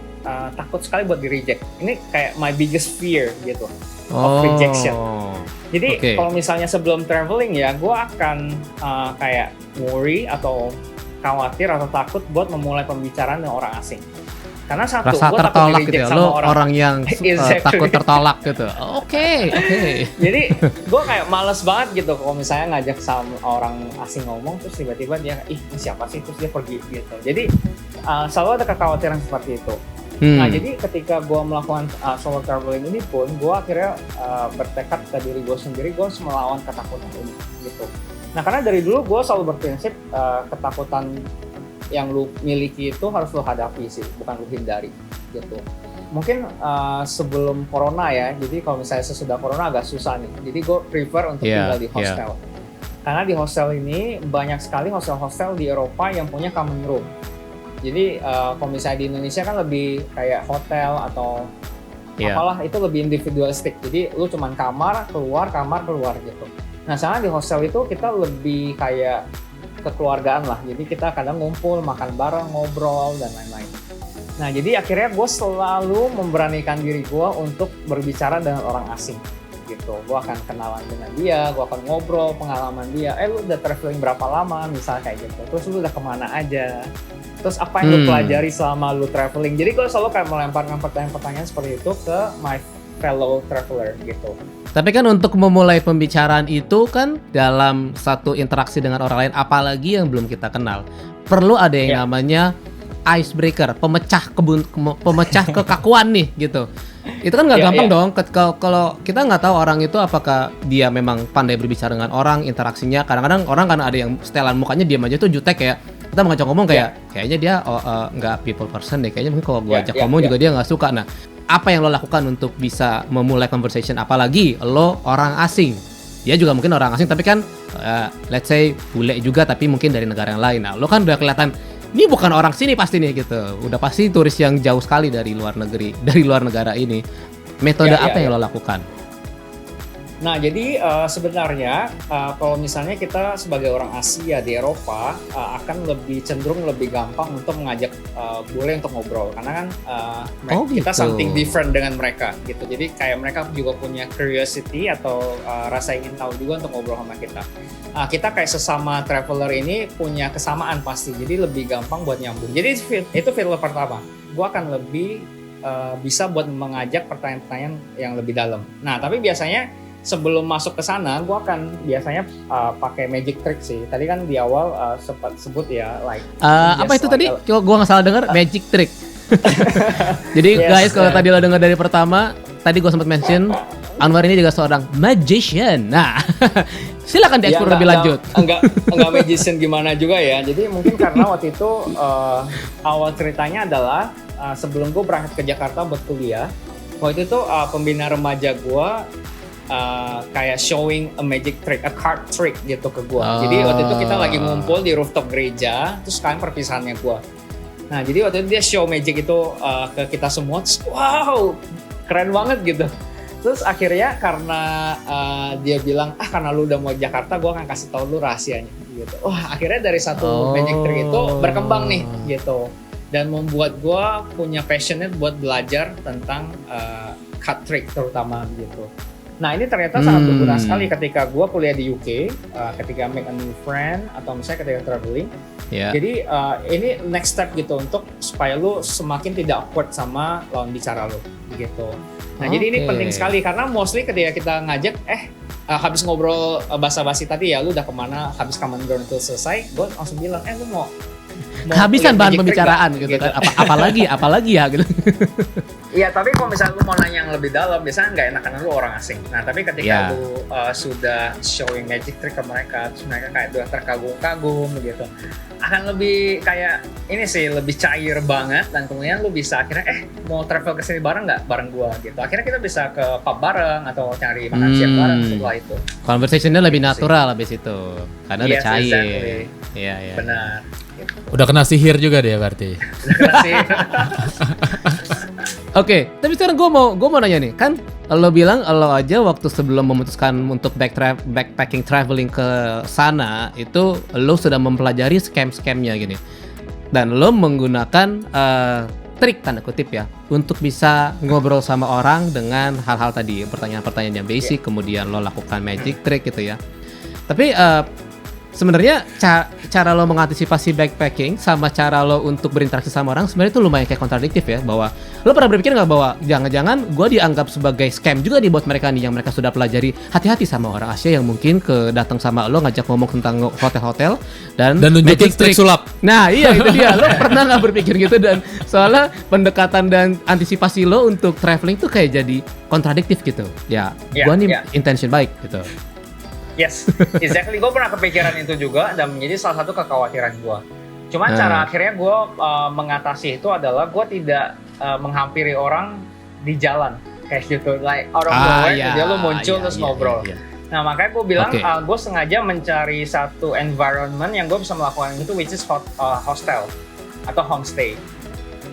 A: takut sekali buat di-reject. Ini kayak my biggest fear gitu, of rejection. Jadi kalau misalnya sebelum traveling ya, gue akan kayak worry atau khawatir atau takut buat memulai pembicaraan dengan orang asing. Karena satu,
C: Rasa
A: gue takut
C: tertolak
A: di
C: gitu ya.
A: reject
C: Lo
A: sama
C: orang yang
A: Exactly.
C: takut tertolak gitu. Oke.
A: Jadi gue kayak males banget gitu kalau misalnya ngajak sama orang asing ngomong terus tiba-tiba dia ini siapa sih, terus dia pergi gitu. Jadi selalu ada kekhawatiran seperti itu. Nah jadi ketika gue melakukan solo traveling ini pun gue akhirnya bertekad ke diri gue sendiri, gue harus melawan ketakutan ini gitu. Nah karena dari dulu gue selalu berprinsip ketakutan yang lu miliki itu harus lu hadapi sih, bukan lu hindari gitu. Mungkin sebelum corona ya, jadi kalau misalnya sesudah corona agak susah nih. Jadi gue prefer untuk tinggal di hostel. Karena di hostel ini banyak sekali hostel-hostel di Eropa yang punya common room. Jadi kalau misalnya di Indonesia kan lebih kayak hotel atau apalah itu lebih individualistik. Jadi lu cuman kamar keluar gitu. Nah sekarang di hostel itu kita lebih kayak kekeluargaan lah. Jadi kita kadang ngumpul, makan bareng, ngobrol dan lain-lain. Nah jadi akhirnya gue selalu memberanikan diri gue untuk berbicara dengan orang asing gitu. Gue akan kenalan dengan dia, gue akan ngobrol pengalaman dia. Lu udah traveling berapa lama misalnya kayak gitu. Terus lu udah kemana aja. Terus apa yang lu pelajari selama lu traveling. Jadi gue selalu kayak melemparkan pertanyaan-pertanyaan seperti itu ke my fellow traveler gitu.
C: Tapi kan untuk memulai pembicaraan itu kan dalam satu interaksi dengan orang lain, apalagi yang belum kita kenal, perlu ada yang namanya icebreaker, pemecah kekakuan nih gitu. Itu kan nggak gampang dong. Kalau kita nggak tahu orang itu apakah dia memang pandai berbicara dengan orang, interaksinya. Kadang-kadang orang kan ada yang setelan mukanya diam aja tuh jutek, kayak kita mau ngajak ngomong kayaknya dia nggak people person deh. Kayaknya mungkin kalau gue ajak ngomong juga dia nggak suka. Nah, apa yang lo lakukan untuk bisa memulai conversation, apalagi lo orang asing? Dia juga mungkin orang asing tapi kan let's say bule juga tapi mungkin dari negara yang lain. Nah lo kan udah kelihatan ini bukan orang sini pasti nih gitu, udah pasti turis yang jauh sekali dari luar negeri, dari luar negara ini. Metode apa yang lo lakukan?
A: Nah jadi sebenarnya kalau misalnya kita sebagai orang Asia di Eropa akan lebih cenderung lebih gampang untuk mengajak bule untuk ngobrol karena kan kita something different dengan mereka gitu. Jadi kayak mereka juga punya curiosity atau rasa ingin tahu juga untuk ngobrol sama kita. Kita kayak sesama traveler ini punya kesamaan pasti, jadi lebih gampang buat nyambung. Jadi itu filter pertama. Gue akan lebih bisa buat mengajak pertanyaan-pertanyaan yang lebih dalam. Nah tapi biasanya sebelum masuk ke sana, gue akan biasanya pakai magic trick sih. Tadi kan di awal sempat sebut ya, like
C: apa itu tadi? Gue nggak salah dengar magic trick. Jadi guys, kalau tadi lo dengar dari pertama, tadi gue sempat mention Anwar ini juga seorang magician. Nah, silakan dieksplor lebih lanjut.
A: Enggak magician gimana juga ya. Jadi mungkin karena waktu itu awal ceritanya adalah sebelum gue berangkat ke Jakarta buat kuliah, waktu itu pembina remaja gue kayak showing a magic trick, a card trick gitu ke gue. Jadi waktu itu kita lagi ngumpul di rooftop gereja, terus sekarang perpisahannya gue. Nah jadi waktu itu dia show magic itu ke kita semua, terus wow keren banget gitu. Terus akhirnya karena dia bilang karena lu udah mau Jakarta, gue akan kasih tau lu rahasianya gitu. Wah akhirnya dari satu magic trick itu berkembang nih gitu. Dan membuat gue punya passionate buat belajar tentang card trick terutama gitu. Nah ini ternyata sangat berguna sekali ketika gue kuliah di UK, ketika make a new friend atau misalnya ketika traveling. Jadi ini next step gitu untuk supaya lu semakin tidak awkward sama lawan bicara lu gitu. Nah jadi ini penting sekali karena mostly ketika kita ngajak habis ngobrol basa-basi tadi ya lu udah kemana, habis common ground itu selesai, gue langsung bilang lu mau
C: kehabisan bahan pembicaraan gitu kan, apalagi ya gitu.
A: Iya, tapi kalau misalnya lu mau nanya yang lebih dalam, biasanya nggak enak karena lu orang asing. Nah, tapi ketika lu sudah showing magic trick ke mereka, terus mereka kayak udah terkagum-kagum gitu, akan lebih kayak ini sih, lebih cair banget. Dan kemudian lu bisa akhirnya mau travel ke sini bareng nggak? Bareng gua gitu. Akhirnya kita bisa ke pub bareng atau cari makan siang bareng setelah itu.
C: Conversationnya lebih natural habis itu, karena udah cair.
A: Exactly.
C: Iya.
A: Benar.
B: Udah kena sihir juga dia berarti.
A: Udah kena sihir.
C: Oke, tapi sekarang gue mau nanya nih, kan lo bilang lo aja waktu sebelum memutuskan untuk backpacking traveling ke sana itu lo sudah mempelajari scam-scamnya gini, dan lo menggunakan trik tanda kutip ya untuk bisa ngobrol sama orang dengan hal-hal tadi, pertanyaan-pertanyaan yang basic, kemudian lo lakukan magic trick gitu ya. Tapi sebenarnya cara lo mengantisipasi backpacking sama cara lo untuk berinteraksi sama orang sebenarnya itu lumayan kayak kontradiktif ya, bahwa lo pernah berpikir nggak bahwa jangan-jangan gue dianggap sebagai scam juga nih buat mereka nih yang mereka sudah pelajari. Hati-hati sama orang Asia yang mungkin datang sama lo ngajak ngomong tentang hotel-hotel dan
B: nunjukin
C: magic
B: trik sulap.
C: Nah iya itu dia, lo pernah nggak berpikir gitu? Dan soalnya pendekatan dan antisipasi lo untuk traveling tuh kayak jadi kontradiktif gitu ya. Gue nih intention baik gitu.
A: Yes, exactly. Gue pernah kepikiran itu juga dan menjadi salah satu kekhawatiran gue. Cuma cara akhirnya gue mengatasi itu adalah gue tidak menghampiri orang di jalan kayak gitu, like out of nowhere, dia lo muncul terus ngobrol. Nah makanya gue bilang gue sengaja mencari satu environment yang gue bisa melakukan itu, which is hostel atau homestay.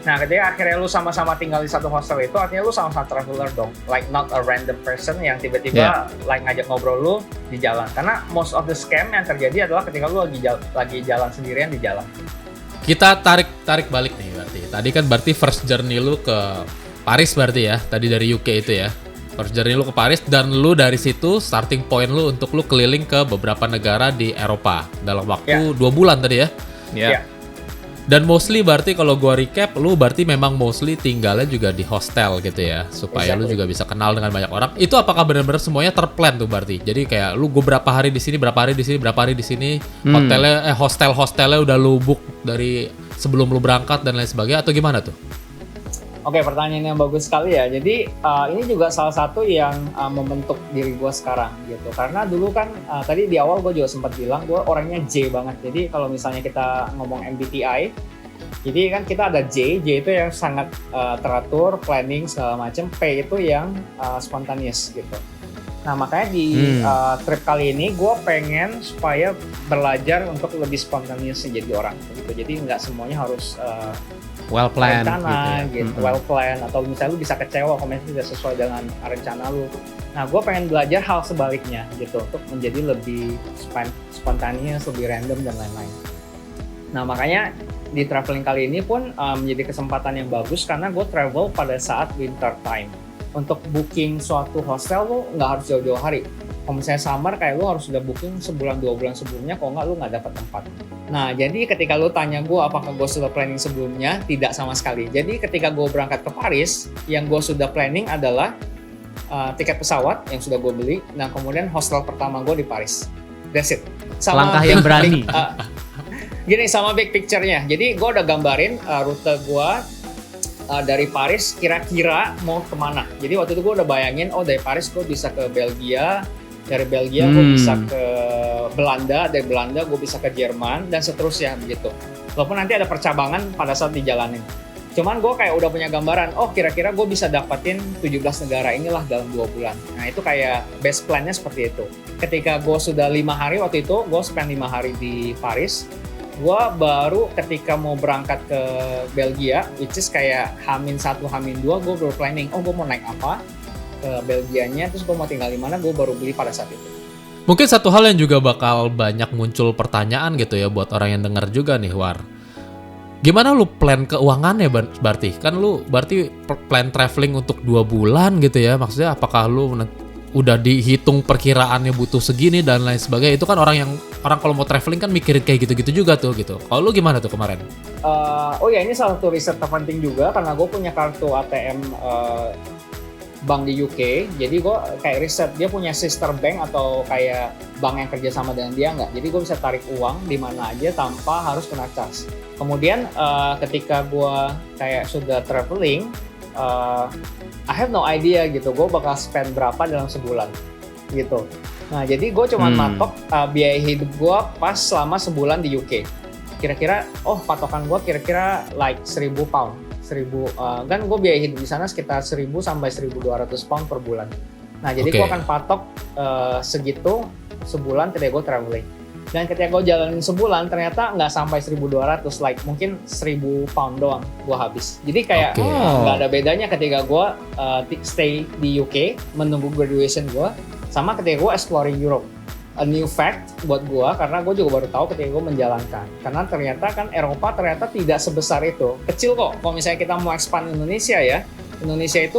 A: Nah ketika akhirnya lu sama-sama tinggal di satu hostel itu, artinya lu sama-sama traveler dong, like not a random person yang tiba-tiba like ngajak ngobrol lu di jalan. Karena most of the scam yang terjadi adalah ketika lu lagi jalan sendirian di jalan.
B: Kita tarik balik nih berarti. Tadi kan berarti first journey lu ke Paris berarti ya, tadi dari UK itu ya. First journey lu ke Paris dan lu dari situ starting point lu untuk lu keliling ke beberapa negara di Eropa dalam waktu 2 bulan tadi ya.
A: Iya.
B: Dan mostly berarti kalau gua recap, lu berarti memang mostly tinggalnya juga di hostel gitu ya, supaya lu juga bisa kenal dengan banyak orang. Itu apakah benar-benar semuanya terplan tuh berarti? Jadi kayak lu gue berapa hari di sini, berapa hari di sini, berapa hari di sini, hotelnya hostelnya udah lu book dari sebelum lu berangkat dan lain sebagainya atau gimana tuh?
A: Oke, pertanyaan yang bagus sekali ya. Jadi ini juga salah satu yang membentuk diri gue sekarang gitu. Karena dulu kan tadi di awal gue juga sempat bilang gue orangnya J banget. Jadi kalau misalnya kita ngomong MBTI, jadi kan kita ada J itu yang sangat teratur, planning segala macam. P itu yang spontaneous gitu. Nah makanya di trip kali ini gue pengen supaya belajar untuk lebih spontaneous jadi orang gitu. Jadi nggak semuanya harus
C: well planned
A: rencana gitu, well planned, atau misalnya lu bisa kecewa kalau misalnya tidak sesuai dengan rencana lu. Nah, gue pengen belajar hal sebaliknya gitu untuk menjadi lebih spontaneous, lebih random dan lain-lain. Nah, makanya di traveling kali ini pun menjadi kesempatan yang bagus karena gue travel pada saat winter time. Untuk booking suatu hostel lu nggak harus jauh-jauh hari. Kalau misalnya summer kayak lu harus udah booking sebulan 2 bulan sebelumnya, kalau nggak lu nggak dapat tempat. Nah jadi ketika lu tanya gue apakah gue sudah planning sebelumnya, tidak sama sekali. Jadi ketika gue berangkat ke Paris, yang gue sudah planning adalah tiket pesawat yang sudah gue beli, nah kemudian hostel pertama gue di Paris. That's it. Sama
C: langkah yang berani.
A: Gini sama big picture-nya. Jadi gue udah gambarin rute gue dari Paris kira-kira mau kemana. Jadi waktu itu gue udah bayangin, dari Paris gue bisa ke Belgia, dari Belgia gue bisa ke Belanda, dari Belanda gue bisa ke Jerman, dan seterusnya begitu. Walaupun nanti ada percabangan pada saat dijalanin. Cuman gue kayak udah punya gambaran, kira-kira gue bisa dapetin 17 negara inilah dalam 2 bulan. Nah itu kayak best plan-nya seperti itu. Ketika gue sudah 5 hari waktu itu, gue spend 5 hari di Paris. Gue baru ketika mau berangkat ke Belgia, which is kayak H-1, H-2, gue baru planning, gue mau naik apa ke Belgianya, terus gue mau tinggal di mana, gue baru beli pada saat itu.
B: Mungkin satu hal yang juga bakal banyak muncul pertanyaan gitu ya buat orang yang denger juga nih, War. Gimana lu plan keuangannya berarti? Kan lu berarti plan traveling untuk 2 bulan gitu ya, maksudnya apakah lu udah dihitung perkiraannya butuh segini dan lain sebagainya? Itu kan orang kalau mau traveling kan mikirin kayak gitu-gitu juga tuh gitu. Kalau lu gimana tuh kemarin?
A: Ini salah satu riset terpenting juga karena gue punya kartu ATM bank di UK, jadi gue kayak riset dia punya sister bank atau kayak bank yang kerja sama dengan dia nggak. Jadi gue bisa tarik uang di mana aja tanpa harus kena charge. Kemudian ketika gue kayak sudah traveling, I have no idea gitu, gue bakal spend berapa dalam sebulan gitu. Nah jadi gue cuma matok biaya hidup gue pas selama sebulan di UK. Kira-kira, patokan gue kira-kira like 1.000 pound. Kan gue biaya hidup di sana sekitar 1.000 sampai 1.200 pound per bulan. Nah jadi gue akan patok segitu sebulan ketika gue traveling. Dan ketika gue jalanin sebulan ternyata nggak sampai 1.200, like mungkin 1.000 pound doang gue habis. Jadi kayak nggak ada bedanya ketika gue stay di UK menunggu graduation gue sama ketika gue exploring Europe. A new fact buat gue karena gue juga baru tahu ketika gue menjalankan. Karena ternyata kan Eropa ternyata tidak sebesar itu. Kecil kok. Kalau misalnya kita mau expand Indonesia ya, Indonesia itu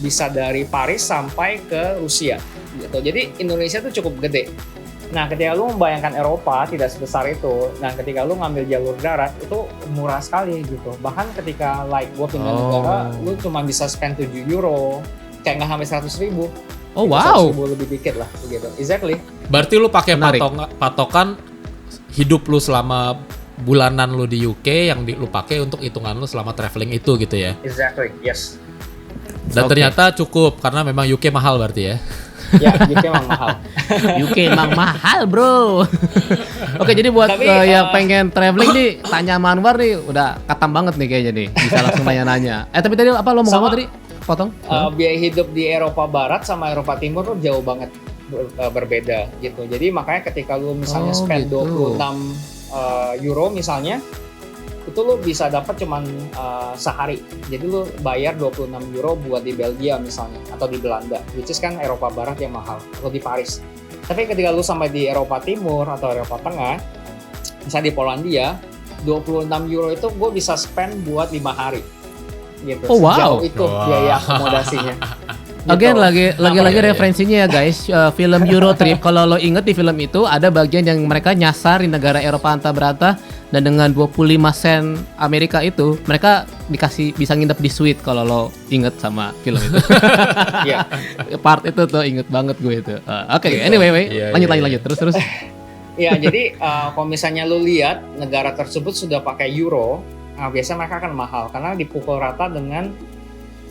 A: bisa dari Paris sampai ke Rusia gitu. Jadi Indonesia itu cukup gede. Nah, ketika lu membayangkan Eropa tidak sebesar itu, nah ketika lu ngambil jalur darat itu murah sekali gitu. Bahkan ketika like gua pindah negara, lu cuma bisa spend 7 euro, kayak nggak sampai 100.000.
C: Oh wow.
A: 100.000 lebih dikit lah begitu. Exactly.
B: Berarti lu pakai
C: Menarik.
B: patokan hidup lu selama bulanan lu di UK yang lu pakai untuk hitungan lu selama traveling itu gitu ya.
A: Exactly. Yes.
B: Dan
C: Oke.
B: ternyata cukup karena memang UK mahal berarti ya.
A: Ya, gitu emang mahal.
C: UK emang mahal bro. Oke, jadi buat
A: Tapi,
C: yang pengen traveling nih, tanya sama Anwar nih, udah katam banget nih kayaknya nih, bisa langsung nanya-nanya. Tapi tadi apa lo mau ngomong
A: Sama-
C: tadi? Potong?
A: Biaya hidup di Eropa Barat sama Eropa Timur tuh jauh banget berbeda gitu. Jadi makanya ketika lu misalnya
C: Oh,
A: spend
C: gitu.
A: 26 euro misalnya, itu lu bisa dapat cuman sehari. Jadi lu bayar 26 euro buat di Belgia misalnya atau di Belanda, which is kan Eropa Barat yang mahal, atau di Paris. Tapi ketika lu sampai di Eropa Timur atau Eropa Tengah, misalnya di Polandia, 26 euro itu gue bisa spend buat 5 hari. Gitu.
C: Oh, wow.
A: Sejauh itu
B: Wow.
A: biaya akomodasinya.
C: Again,
A: Gitu.
C: lagi
B: iya, iya.
C: referensinya ya guys, film Euro Trip. Kalau lo inget di film itu ada bagian yang mereka nyasar di negara Eropa antah berantah, dan dengan 25 sen Amerika itu mereka dikasih bisa nginep di suite kalau lo inget sama film itu.
A: Iya.
C: Part itu tuh inget banget gue itu. Oke,
A: Gitu.
C: anyway,
B: Iya,
C: lanjut terus.
A: Iya, jadi kalau misalnya lu lihat negara tersebut sudah pakai euro, nah biasanya mereka akan mahal karena dipukul rata dengan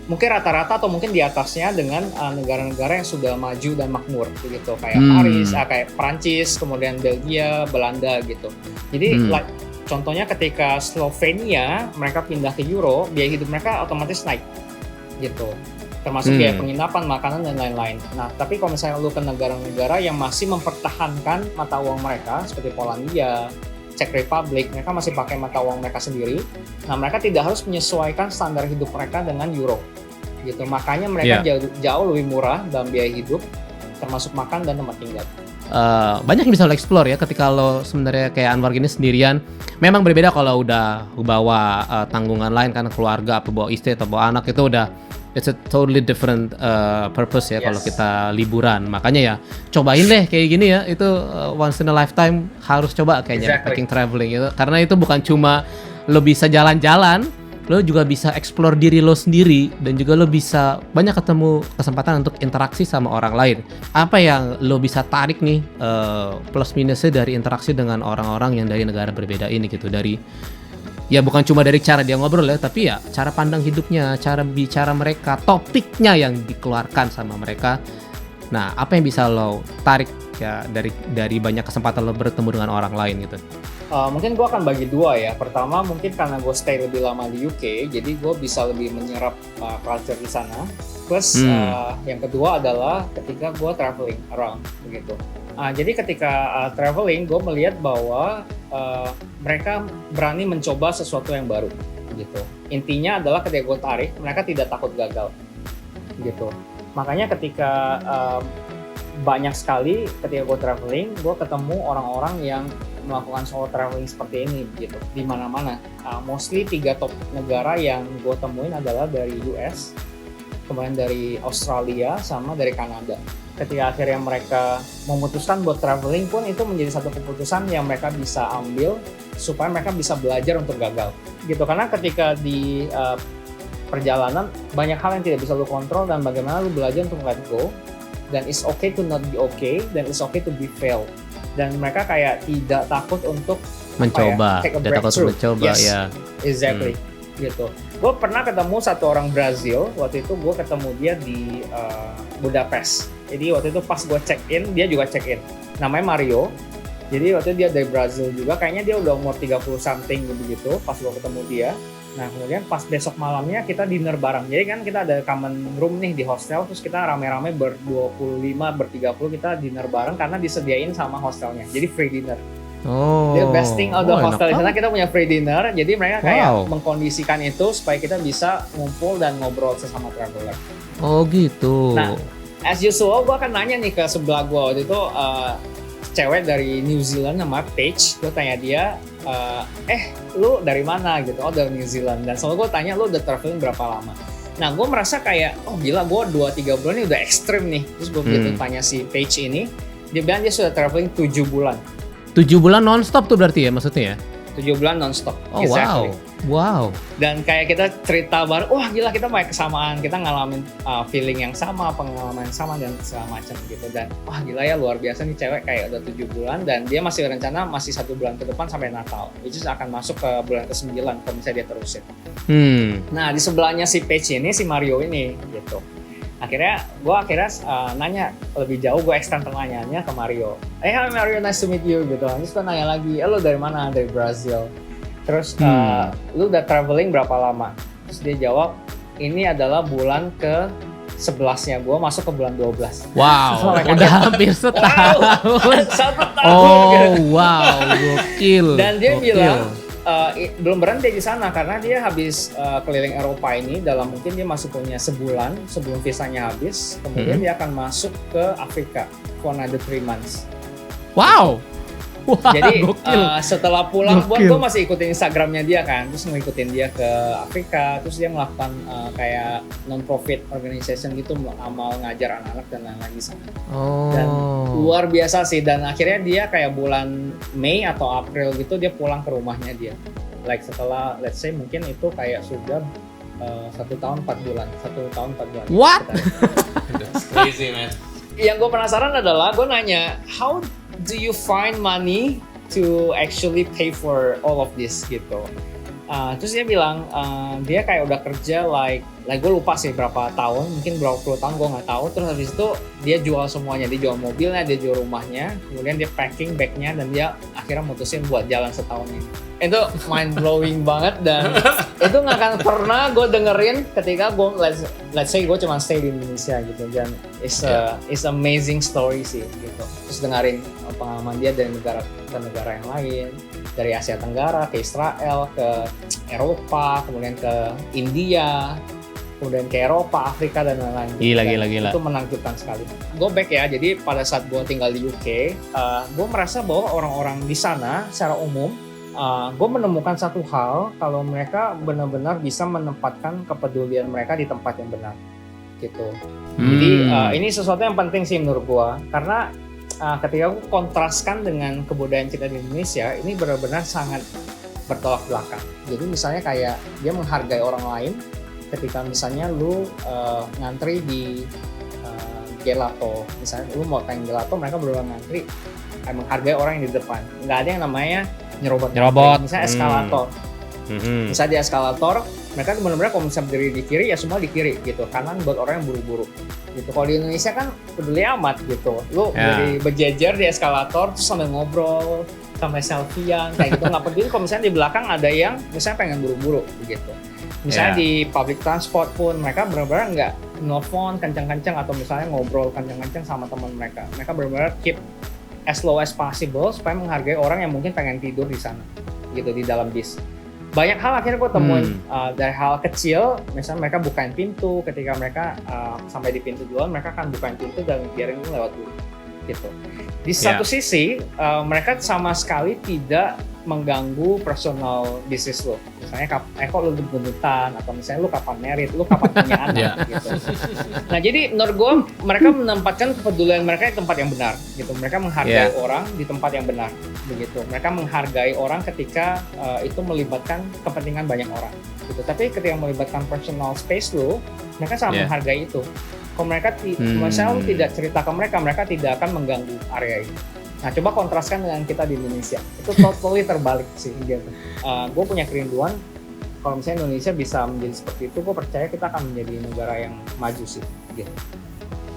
A: mungkin rata-rata atau mungkin di atasnya dengan negara-negara yang sudah maju dan makmur gitu, kayak Paris, kayak Prancis, kemudian Belgia, Belanda gitu. Jadi like, contohnya ketika Slovenia mereka pindah ke euro, biaya hidup mereka otomatis naik gitu. Termasuk biaya penginapan, makanan dan lain-lain. Nah, tapi kalau misalnya lu ke negara-negara yang masih mempertahankan mata uang mereka seperti Polandia, Czech Republic, mereka masih pakai mata uang mereka sendiri. Nah, mereka tidak harus menyesuaikan standar hidup mereka dengan euro, gitu. Makanya mereka jauh lebih murah dalam biaya hidup, termasuk makan dan tempat tinggal.
C: Banyak yang bisa lo explore ya ketika lo sebenarnya kayak Anwar gini sendirian. Memang berbeda kalau udah bawa tanggungan lain kan, keluarga, atau bawa istri atau bawa anak, itu udah it's a totally different purpose ya.
A: Yes.
C: Kalau kita liburan. Makanya ya cobain deh kayak gini ya, itu once in a lifetime harus coba kayaknya.
A: Exactly.
C: Packing traveling itu, karena itu bukan cuma lo bisa jalan-jalan, lo juga bisa explore diri lo sendiri, dan juga lo bisa banyak ketemu kesempatan untuk interaksi sama orang lain. Apa yang lo bisa tarik nih plus minusnya dari interaksi dengan orang-orang yang dari negara berbeda ini gitu, dari ya bukan cuma dari cara dia ngobrol ya, tapi ya cara pandang hidupnya, cara bicara mereka, topiknya yang dikeluarkan sama mereka. Nah, apa yang bisa lo tarik ya dari banyak kesempatan lo bertemu dengan orang lain gitu?
A: Mungkin gue akan bagi dua ya. Pertama, mungkin karena gue stay lebih lama di UK, jadi gue bisa lebih menyerap culture di sana. Plus yang kedua adalah ketika gue traveling around begitu. Jadi ketika traveling, gue melihat bahwa mereka berani mencoba sesuatu yang baru gitu. Intinya adalah ketika gue tarik, mereka tidak takut gagal gitu. Makanya ketika banyak sekali ketika gue traveling, gue ketemu orang-orang yang melakukan solo traveling seperti ini gitu di mana-mana. Mostly 3 top negara yang gue temuin adalah dari US, kemudian dari Australia, sama dari Kanada. Ketika akhirnya mereka memutuskan buat traveling pun, itu menjadi satu keputusan yang mereka bisa ambil supaya mereka bisa belajar untuk gagal gitu. Karena ketika di perjalanan banyak hal yang tidak bisa lu kontrol, dan bagaimana lu belajar untuk let go, dan it's okay to not be okay, dan it's okay to be fail. Dan mereka kayak tidak takut untuk
C: Mencoba,
A: take a
C: tidak takut
A: breakthrough.
C: mencoba
A: Yes.
C: ya.
A: Exactly, gitu. Gue pernah ketemu satu orang Brazil, waktu itu gue ketemu dia di Budapest. Jadi waktu itu pas gue check in, dia juga check in. Namanya Mario. Jadi waktu itu dia dari Brazil juga, kayaknya dia udah umur 30 something begitu pas gue ketemu dia. Nah kemudian pas besok malamnya kita dinner bareng. Jadi kan kita ada common room nih di hostel, terus kita rame-rame ber-25, ber-30 kita dinner bareng karena disediain sama hostelnya. Jadi free dinner.
C: Oh.
A: The best thing of the
C: enak
A: hostel di sana,
C: banget.
A: kita punya free dinner. Jadi mereka kayak
C: Wow.
A: mengkondisikan itu supaya kita bisa ngumpul dan ngobrol sesama traveler.
C: Oh gitu.
A: Nah, as usual, gue akan nanya nih ke sebelah gue waktu itu, cewek dari New Zealand nama Paige. Gue tanya dia, lu dari mana gitu? Oh, dari New Zealand. Dan selalu gue tanya, lu udah traveling berapa lama? Nah, gue merasa kayak, oh gila, gue 2-3 bulan ini udah ekstrim nih. Terus gue begitu tanya si Paige ini, Dia bilang dia sudah traveling 7 bulan.
C: 7 bulan non-stop tuh berarti ya maksudnya ya?
A: 7 bulan non-stop.
C: Oh
A: Exactly.
C: wow.
A: Dan kayak kita cerita bareng, wah gila kita banyak kesamaan, kita ngalamin feeling yang sama, pengalaman yang sama dan segala macam gitu. Dan wah gila ya luar biasa nih cewek kayak udah 7 bulan dan dia masih rencana masih 1 bulan ke depan sampai Natal. Which is akan masuk ke bulan ke-9 kalau misalnya dia terusin. Nah di sebelahnya si Paige ini, si Mario ini gitu. Akhirnya gue nanya lebih jauh, gue extend pertanyaannya ke Mario. Hi Mario, nice to meet you gitu. Terus gue nanya lagi, lo dari mana? Dari Brazil. Terus lu udah traveling berapa lama? Terus dia jawab, ini adalah bulan ke 11-nya gue masuk ke bulan 12.
C: Wow, udah hampir setahun.
A: Wow, 1 tahun.
C: Oh wow, gokil.
A: Dan dia
C: gokil.
A: bilang belum berhenti di sana karena dia habis keliling Eropa ini dalam mungkin dia masih punya sebulan sebelum visanya habis. Kemudian dia akan masuk ke Afrika for another 3 months.
C: Wow. Wah,
A: Jadi
C: gokil.
A: setelah pulang,
C: Gokil.
A: gue masih ikutin Instagramnya dia kan, terus ngikutin dia ke Afrika, terus dia melakukan kayak non-profit organization gitu, amal ngajar anak-anak dan lain-lain di sana. Dan luar biasa sih, dan akhirnya dia kayak bulan Mei atau April gitu dia pulang ke rumahnya dia. Like setelah let's say mungkin itu kayak sudah 1 tahun 4 bulan, 1 tahun 4 bulan.
C: What?
B: That's crazy man.
A: Yang gue penasaran adalah gue nanya, how do you find money to actually pay for all of this gitu? Terus dia bilang dia kayak udah kerja like gue lupa sih berapa tahun, mungkin berapa puluh tahun gue nggak tahu. Terus habis itu dia jual semuanya, dia jual mobilnya, dia jual rumahnya, kemudian dia packing bagnya dan dia akhirnya mutusin buat jalan setahun ini. Itu mind blowing banget dan itu nggak akan pernah gue dengerin ketika gue let's say gue cuma stay di Indonesia gitu. Dan it's amazing story sih gitu. Terus dengerin pengalaman dia dari negara ke negara yang lain, dari Asia Tenggara ke Israel, ke Eropa, kemudian ke India, kemudian ke Eropa, Afrika dan lain-lain.
C: Gila.
A: Itu menakjubkan sekali. Go back ya, jadi pada saat gue tinggal di UK, gue merasa bahwa orang-orang di sana secara umum, gue menemukan satu hal, kalau mereka benar-benar bisa menempatkan kepedulian mereka di tempat yang benar, gitu. Jadi ini sesuatu yang penting sih menurut gue, karena ketika gue kontraskan dengan kebudayaan kita di Indonesia, ini benar-benar sangat bertolak belakang. Jadi misalnya kayak dia menghargai orang lain, ketika misalnya lu ngantri di gelato, misalnya lu mau pengen gelato, mereka berulang ngantri, menghargai orang yang di depan. Nggak ada yang namanya nyerobot. Misalnya eskalator. Misalnya di eskalator, mereka benar-benar kalau misalnya berdiri di kiri ya semua di kiri gitu, kanan buat orang yang buru-buru gitu. Kalau di Indonesia kan peduli amat gitu, lu berjejer di eskalator terus sambil ngobrol, sampai selfie-an kayak gitu, nggak peduli kalau misalnya di belakang ada yang misalnya pengen buru-buru begitu. Misalnya di public transport pun mereka benar-benar nggak nelfon kencang-kencang atau misalnya ngobrol kencang-kencang sama teman mereka. Mereka benar-benar keep as low as possible supaya menghargai orang yang mungkin pengen tidur di sana gitu, di dalam bis. Banyak hal akhirnya gue temuin dari hal kecil, misalnya mereka bukain pintu ketika mereka sampai di pintu duluan, mereka akan bukain pintu dan biarin lu lewat dulu gitu. Di satu sisi mereka sama sekali tidak mengganggu personal bisnis lo. Misalnya kok lu gendutan, atau misalnya lu kapan married, lu kapan punya anak gitu. Nah jadi menurut gue mereka menempatkan kepedulian mereka di tempat yang benar gitu. Mereka menghargai orang di tempat yang benar begitu. Mereka menghargai orang ketika itu melibatkan kepentingan banyak orang gitu. Tapi ketika melibatkan personal space lo, mereka sangat menghargai itu. Kalau mereka misalnya lu tidak cerita ke mereka, mereka tidak akan mengganggu area itu. Nah, coba kontraskan dengan kita di Indonesia. Itu totally terbalik sih gitu. Gue punya kerinduan kalau misalnya Indonesia bisa menjadi seperti itu, gue percaya kita akan menjadi negara yang maju sih gitu.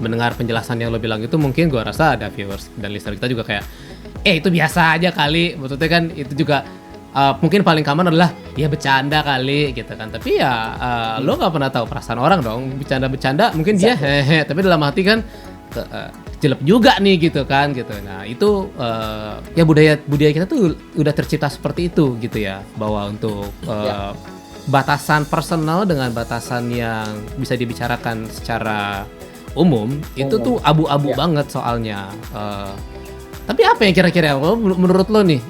C: Mendengar penjelasan yang lo bilang itu, mungkin gue rasa ada viewers dan listener kita juga kayak itu biasa aja kali. Maksudnya kan itu juga mungkin paling common adalah ya bercanda kali gitu kan. Tapi ya lo nggak pernah tahu perasaan orang dong. Bercanda mungkin dia hehe, tapi dalam hati kan jelek juga nih gitu kan gitu. Nah itu ya budaya kita tuh udah tercipta seperti itu gitu ya, bahwa untuk batasan personal dengan batasan yang bisa dibicarakan secara umum itu tuh abu-abu banget soalnya. Tapi apa yang kira-kira menurut lo nih,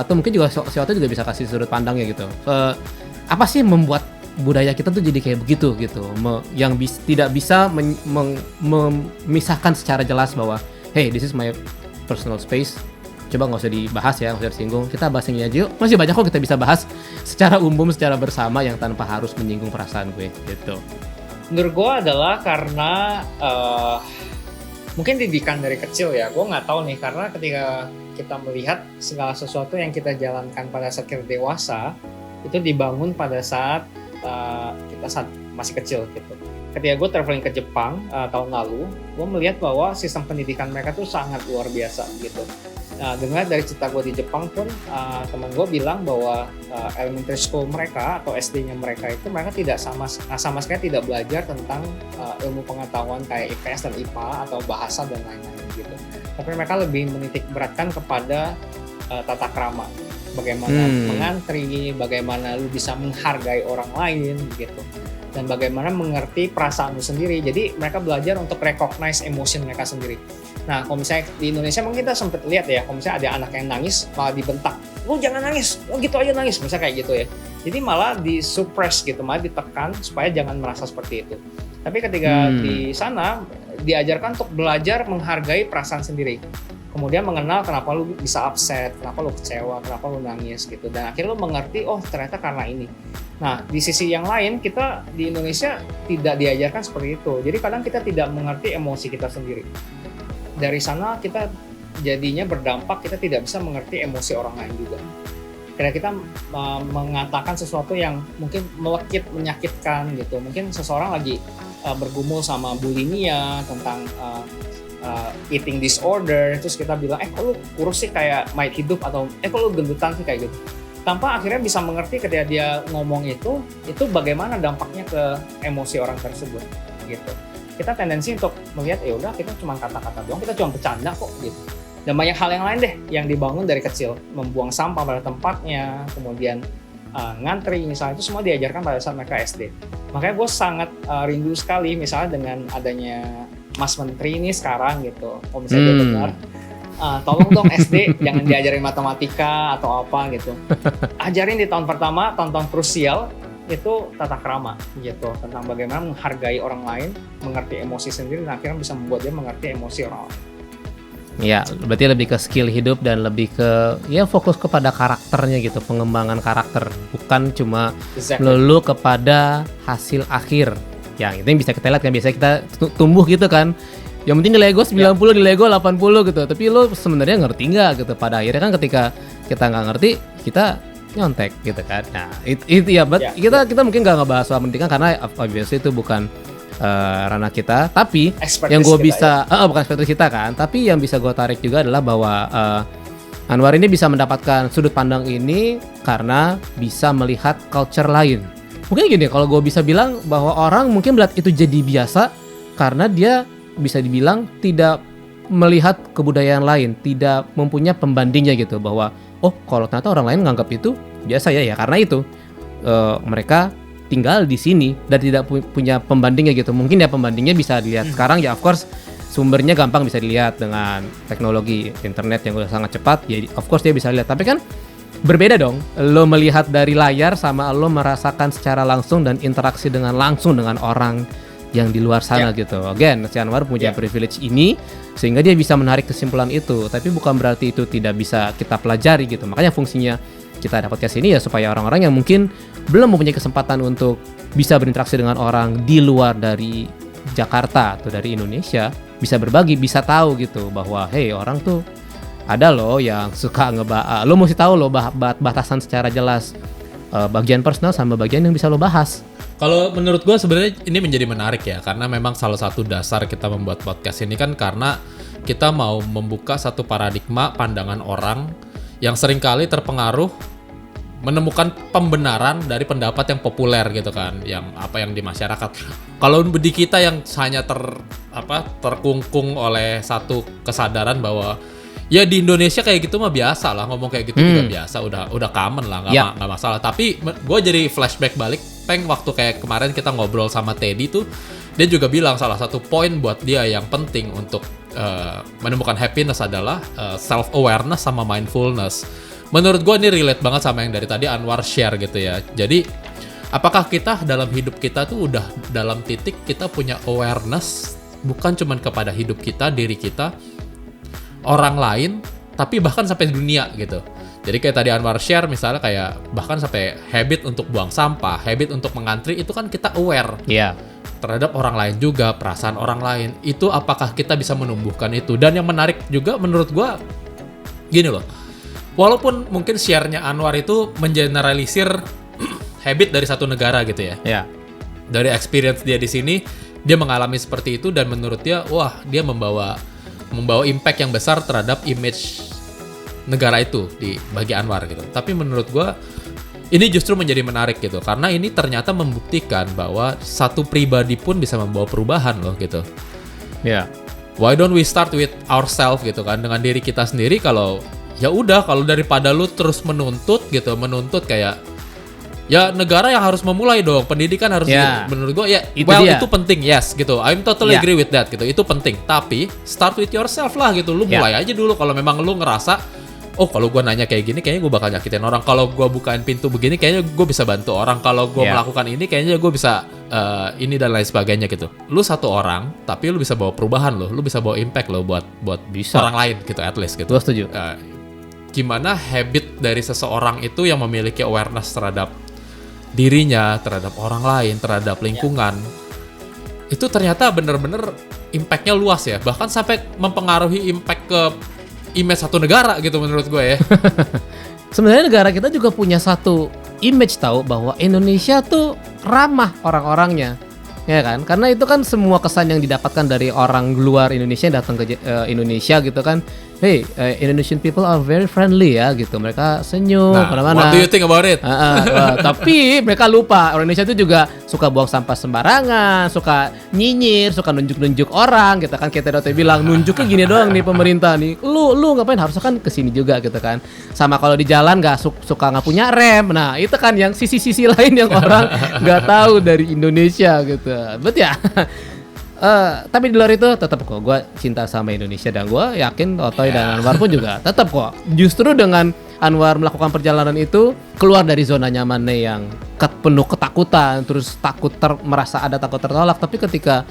C: atau mungkin juga Sioto juga bisa kasih sudut pandangnya gitu, apa sih membuat budaya kita tuh jadi kayak begitu gitu, yang tidak bisa memisahkan secara jelas bahwa hey, this is my personal space. Coba nggak usah dibahas ya, nggak usah disinggung. Kita bahas ini aja yuk. Masih banyak kok kita bisa bahas secara umum, secara bersama yang tanpa harus menyinggung perasaan gue gitu.
A: Menurut gue adalah karena mungkin didikan dari kecil ya. Gue nggak tahu nih, karena ketika kita melihat segala sesuatu yang kita jalankan pada saat kita dewasa itu dibangun pada saat kita masih kecil gitu. Ketika gue traveling ke Jepang tahun lalu, gue melihat bahwa sistem pendidikan mereka tuh sangat luar biasa gitu. Dengar dari cerita gue di Jepang pun, teman gue bilang bahwa elementary school mereka atau SD-nya mereka itu mereka tidak sama sekali tidak belajar tentang ilmu pengetahuan kayak IPS dan IPA atau bahasa dan lain-lain gitu. Tapi mereka lebih menitik beratkan kepada tata krama, bagaimana mengantri, bagaimana lu bisa menghargai orang lain gitu, dan bagaimana mengerti perasaan lu sendiri. Jadi mereka belajar untuk recognize emotion mereka sendiri. Nah, kalau misalnya di Indonesia mungkin kita sempat lihat ya, kalau misalnya ada anak yang nangis malah dibentak, lu jangan nangis, lu gitu aja nangis, misalnya kayak gitu ya. Jadi malah disuppress gitu, malah ditekan supaya jangan merasa seperti itu. Tapi ketika di sana diajarkan untuk belajar menghargai perasaan sendiri, kemudian mengenal kenapa lu bisa upset, kenapa lu kecewa, kenapa lu nangis gitu, dan akhirnya lu mengerti, oh ternyata karena ini. Nah, di sisi yang lain kita di Indonesia tidak diajarkan seperti itu. Jadi kadang kita tidak mengerti emosi kita sendiri. Dari sana kita jadinya berdampak, kita tidak bisa mengerti emosi orang lain juga. Karena kita mengatakan sesuatu yang mungkin melekit, menyakitkan gitu. Mungkin seseorang lagi bergumul sama bulimia tentang eating disorder, terus kita bilang, kok lu kurus sih kayak mayat hidup, atau kok lu gendutan sih kayak gitu. Tanpa akhirnya bisa mengerti ketika dia ngomong itu bagaimana dampaknya ke emosi orang tersebut gitu. Kita tendensi untuk melihat ya udah kita cuma kata-kata doang, kita cuma bercanda kok gitu. Dan banyak hal yang lain deh yang dibangun dari kecil, membuang sampah pada tempatnya, kemudian ngantri misalnya, itu semua diajarkan pada saat mereka SD. Makanya gue sangat rindu sekali misalnya dengan adanya Mas Menteri ini sekarang gitu. Kalau misalnya dia dengar, tolong dong SD jangan diajarin matematika atau apa gitu. Ajarin di tahun pertama, tahun-tahun krusial itu tata krama gitu, tentang bagaimana menghargai orang lain, mengerti emosi sendiri, dan akhirnya bisa membuat dia mengerti emosi orang lain.
C: Ya, berarti lebih ke skill hidup dan lebih ke ya fokus kepada karakternya gitu, pengembangan karakter, bukan cuma melulu kepada hasil akhir. Yang itu yang bisa kita lihat kan, biasanya kita tumbuh gitu kan. Yang penting nilai gue 90, nilai gue 80 gitu. Tapi lo sebenarnya ngerti nggak gitu? Pada akhirnya kan ketika kita nggak ngerti, kita nyontek gitu kan. Nah, itu ya, kita mungkin nggak ngebahas soal pendidikan karena obviously itu bukan ranah kita. Tapi
A: expertise
C: yang gue
A: kita,
C: bisa, bukan expertise kita kan. Tapi yang bisa gue tarik juga adalah bahwa Anwar ini bisa mendapatkan sudut pandang ini karena bisa melihat culture lain. Mungkin gini, kalau gue bisa bilang bahwa orang mungkin melihat itu jadi biasa karena dia bisa dibilang tidak melihat kebudayaan lain, tidak mempunyai pembandingnya gitu, bahwa oh kalau ternyata orang lain nganggap itu biasa ya karena itu mereka tinggal di sini dan tidak punya pembandingnya gitu. Mungkin ya pembandingnya bisa dilihat sekarang ya, of course sumbernya gampang bisa dilihat dengan teknologi internet yang udah sangat cepat, ya of course dia bisa lihat. Tapi kan berbeda dong lo melihat dari layar sama lo merasakan secara langsung dan interaksi langsung dengan orang yang di luar sana gitu. Again, si Anwar punya privilege ini sehingga dia bisa menarik kesimpulan itu. Tapi bukan berarti itu tidak bisa kita pelajari gitu. Makanya fungsinya kita ada podcast ini ya supaya orang-orang yang mungkin belum mempunyai kesempatan untuk bisa berinteraksi dengan orang di luar dari Jakarta atau dari Indonesia bisa berbagi, bisa tahu gitu bahwa hey, orang tuh ada loh yang suka lo mesti tahu loh batasan secara jelas bagian personal sama bagian yang bisa lo bahas.
B: Kalau menurut gue sebenarnya ini menjadi menarik ya, karena memang salah satu dasar kita membuat podcast ini kan karena kita mau membuka satu paradigma pandangan orang yang seringkali terpengaruh menemukan pembenaran dari pendapat yang populer gitu kan, yang di masyarakat. Kalau di kita yang hanya terkungkung oleh satu kesadaran bahwa ya di Indonesia kayak gitu mah biasa lah, ngomong kayak gitu juga biasa, udah common lah, nggak masalah. Tapi gue jadi flashback balik, waktu kayak kemarin kita ngobrol sama Teddy tuh, dia juga bilang salah satu poin buat dia yang penting untuk menemukan happiness adalah self awareness sama mindfulness. Menurut gue ini relate banget sama yang dari tadi Anwar share gitu ya. Jadi apakah kita dalam hidup kita tuh udah dalam titik kita punya awareness bukan cuman kepada hidup kita, diri kita, orang lain, tapi bahkan sampai dunia gitu. Jadi kayak tadi Anwar share misalnya kayak bahkan sampai habit untuk buang sampah, habit untuk mengantri, itu kan kita aware
C: Iya.
B: terhadap orang lain juga, perasaan orang lain. Itu apakah kita bisa menumbuhkan itu? Dan yang menarik juga menurut gua gini loh. Walaupun mungkin share-nya Anwar itu mengeneralisir habit dari satu negara gitu ya.
C: Iya.
B: Dari experience dia di sini, dia mengalami seperti itu dan menurut dia, wah, dia membawa impact yang besar terhadap image negara itu bagi Anwar gitu. Tapi menurut gua ini justru menjadi menarik gitu karena ini ternyata membuktikan bahwa satu pribadi pun bisa membawa perubahan loh gitu.
C: Iya.
B: Why don't we start with ourselves gitu kan, dengan diri kita sendiri. Kalau ya udah, kalau daripada lu terus menuntut kayak ya negara yang harus memulai dong, pendidikan harus menurut gua ya itu penting, yes gitu. I'm totally agree with that gitu. Itu penting. Tapi start with yourself lah gitu. Lu mulai aja dulu kalau memang lu ngerasa oh kalau gue nanya kayak gini kayaknya gue bakal nyakitin orang, kalau gue bukain pintu begini kayaknya gue bisa bantu orang, kalau gue melakukan ini kayaknya gue bisa ini dan lain sebagainya gitu. Lu satu orang tapi lu bisa bawa perubahan lo, lu bisa bawa impact lo buat orang lain gitu, at least gitu.
C: Gue setuju.
B: Gimana habit dari seseorang itu yang memiliki awareness terhadap dirinya, terhadap orang lain, terhadap lingkungan, itu ternyata bener-bener impactnya luas ya, bahkan sampai mempengaruhi impact ke image satu negara gitu menurut gue ya.
C: Sebenarnya negara kita juga punya satu image tahu bahwa Indonesia tuh ramah orang-orangnya, ya kan? Karena itu kan semua kesan yang didapatkan dari orang luar Indonesia yang datang ke Indonesia gitu kan. Hey, Indonesian people are very friendly ya gitu. Mereka senyum kemana-mana.
B: What do you think about it?
C: Tapi mereka lupa orang Indonesia itu juga suka buang sampah sembarangan, suka nyinyir, suka nunjuk-nunjuk orang gitu kan. Kayak tadi bilang nunjuknya gini doang nih pemerintah nih. Lu ngapain, harusnya kan kesini juga gitu kan. Sama kalau di jalan nggak suka nggak punya rem. Nah itu kan yang sisi-sisi lain yang orang nggak tahu dari Indonesia gitu. Betul ya. Tapi di luar itu tetap kok gue cinta sama Indonesia dan gue yakin Otoy dan Anwar pun juga tetap kok. Justru dengan Anwar melakukan perjalanan itu keluar dari zona nyamannya yang penuh ketakutan, terus merasa ada takut tertolak. Tapi ketika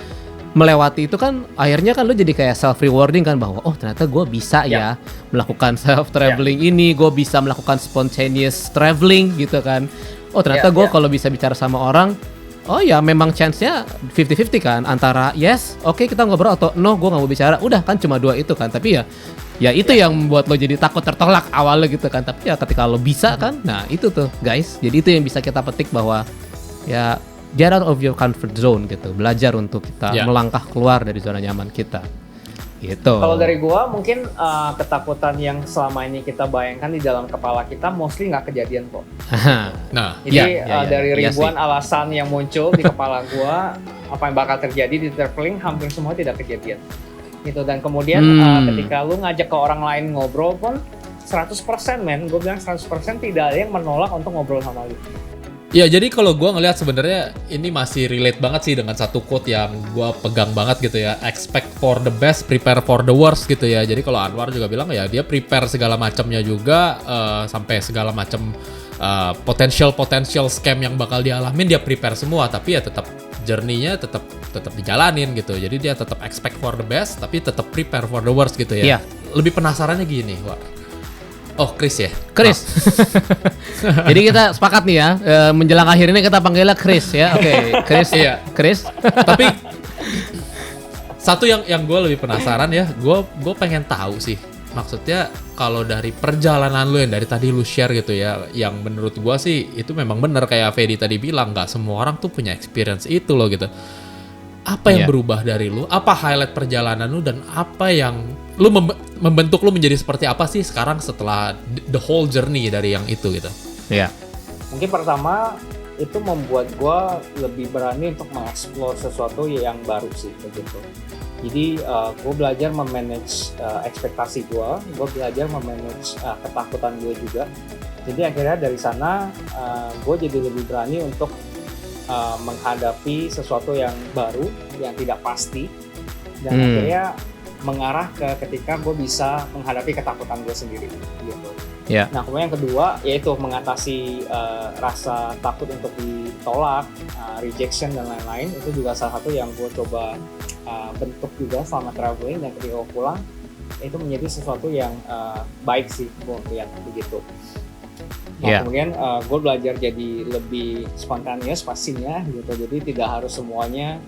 C: melewati itu kan akhirnya kan lu jadi kayak self rewarding kan, bahwa oh ternyata gue bisa ya melakukan self traveling ini, gue bisa melakukan spontaneous traveling gitu kan. Oh ternyata gue kalau bisa bicara sama orang, oh ya memang chance-nya 50-50 kan, antara yes, oke, kita ngobrol, atau no, gue gak mau bicara. Udah kan cuma dua itu kan. Tapi ya itu yang membuat lo jadi takut tertolak awalnya gitu kan. Tapi ya ketika lo bisa kan, nah itu tuh guys. Jadi itu yang bisa kita petik bahwa ya get out of your comfort zone gitu. Belajar untuk kita melangkah keluar dari zona nyaman kita gitu.
A: Kalau dari gua mungkin ketakutan yang selama ini kita bayangkan di dalam kepala kita mostly nggak kejadian kok.
B: Nah,
A: jadi dari ribuan alasan yang muncul di kepala gua, apa yang bakal terjadi di traveling hampir semua tidak kejadian. Gitu. Dan kemudian ketika lu ngajak ke orang lain ngobrol pun 100% men, gue bilang 100% tidak ada yang menolak untuk ngobrol sama lu.
B: Ya jadi kalau gue ngelihat sebenarnya ini masih relate banget sih dengan satu quote yang gue pegang banget gitu ya. Expect for the best, prepare for the worst gitu ya. Jadi kalau Anwar juga bilang ya dia prepare segala macamnya juga, sampai segala macam potential scam yang bakal dialamin dia prepare semua. Tapi ya tetap journey-nya tetap dijalanin gitu. Jadi dia tetap expect for the best tapi tetap prepare for the worst gitu ya. Lebih penasarannya gini, Wak. Oh, Chris ya?
C: Chris. Jadi kita sepakat nih ya, menjelang akhir ini kita panggilnya Chris ya. Oke, Chris.
B: Iya.
C: Chris.
B: Tapi satu yang gue lebih penasaran ya, gue pengen tahu sih. Maksudnya kalau dari perjalanan lu yang dari tadi lu share gitu ya, yang menurut gue sih itu memang bener kayak Fedi tadi bilang, nggak semua orang tuh punya experience itu loh gitu. Apa yang berubah dari lu? Apa highlight perjalanan lu dan apa yang lu membentuk lu menjadi seperti apa sih sekarang setelah the whole journey dari yang itu gitu?
C: Iya.
A: Mungkin pertama itu membuat gue lebih berani untuk mengeksplor sesuatu yang baru sih begitu. Jadi gue belajar memanage ekspektasi gue belajar memanage ketakutan gue juga. Jadi akhirnya dari sana gue jadi lebih berani untuk menghadapi sesuatu yang baru, yang tidak pasti, dan akhirnya mengarah ke ketika gue bisa menghadapi ketakutan gue sendiri gitu. Nah kemudian yang kedua yaitu mengatasi rasa takut untuk ditolak, rejection dan lain-lain. Itu juga salah satu yang gue coba bentuk juga selama traveling. Dan ketika gue pulang itu menjadi sesuatu yang baik sih gue lihat begitu. Nah, kemudian gue belajar jadi lebih spontaneous pastinya gitu, jadi tidak harus semuanya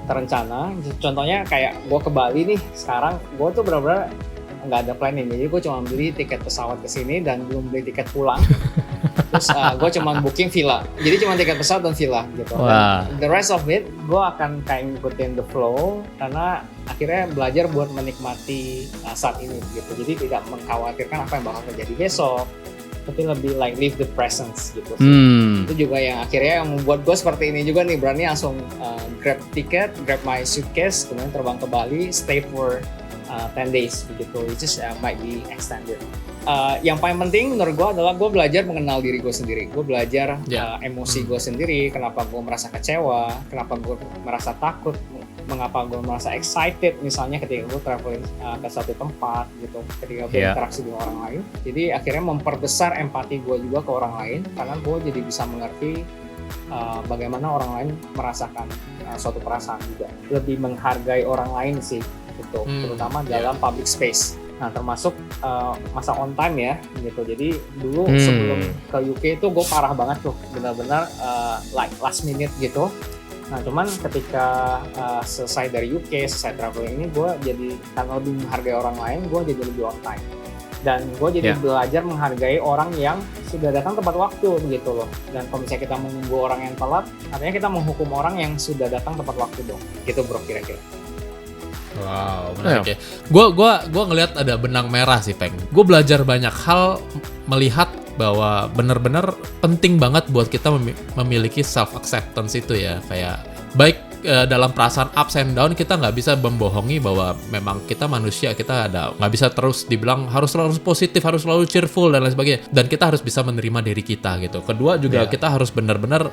A: terencana. Contohnya kayak gue ke Bali nih, sekarang gue tuh benar-benar nggak ada planning, jadi gue cuma beli tiket pesawat ke sini dan belum beli tiket pulang. Terus gue cuma booking villa, jadi cuma tiket pesawat dan villa gitu. Dan the rest of it gue akan kayak ngikutin the flow, karena akhirnya belajar buat menikmati saat ini gitu. Jadi tidak mengkhawatirkan apa yang bakal terjadi besok, tapi lebih like live the presence gitu. Itu juga yang akhirnya yang membuat gue seperti ini juga nih, berani langsung grab tiket, grab my suitcase, kemudian terbang ke Bali, stay for 10 days begitu, which is might be extended. Yang paling penting menurut gue adalah gue belajar mengenal diri gue sendiri. Gue belajar emosi gue sendiri, kenapa gue merasa kecewa, kenapa gue merasa takut, mengapa gue merasa excited misalnya ketika gue traveling ke satu tempat gitu, ketika gue interaksi dengan orang lain. Jadi akhirnya memperbesar empati gue juga ke orang lain, karena gue jadi bisa mengerti bagaimana orang lain merasakan suatu perasaan juga. Lebih menghargai orang lain sih gitu, terutama dalam public space. Nah, termasuk masa on time ya gitu. Jadi dulu sebelum ke UK itu gue parah banget tuh, benar-benar like last minute gitu. Nah, cuman ketika selesai dari UK, selesai traveling ini, gue jadi karena lebih menghargai orang lain, gue jadi lebih on time. Dan gue jadi belajar menghargai orang yang sudah datang tepat waktu begitu loh. Dan kalau misalnya kita menunggu orang yang telat, artinya kita menghukum orang yang sudah datang tepat waktu dong. Gitu bro, kira-kira.
B: Wow, menarik ya. Gua ngelihat ada benang merah sih, Peng. Gue belajar banyak hal, melihat bahwa benar-benar penting banget buat kita memiliki self acceptance itu ya. Kayak baik dalam perasaan ups and down, kita nggak bisa membohongi bahwa memang kita manusia, kita nggak bisa terus dibilang harus selalu positif, harus selalu cheerful dan lain sebagainya. Dan kita harus bisa menerima diri kita gitu. Kedua juga kita harus benar-benar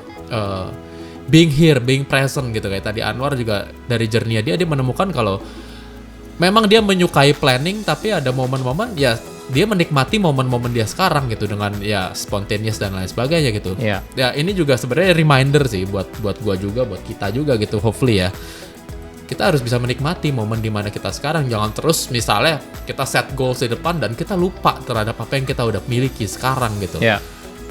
B: being here, being present gitu. Kayak tadi Anwar juga dari journey-nya dia menemukan kalau memang dia menyukai planning, tapi ada momen-momen ya dia menikmati momen-momen dia sekarang gitu dengan ya spontaneous dan lain sebagainya gitu. Ya ini juga sebenarnya reminder sih buat gua juga, buat kita juga gitu, hopefully ya. Kita harus bisa menikmati momen di mana kita sekarang, jangan terus misalnya kita set goals di depan dan kita lupa terhadap apa yang kita udah miliki sekarang gitu.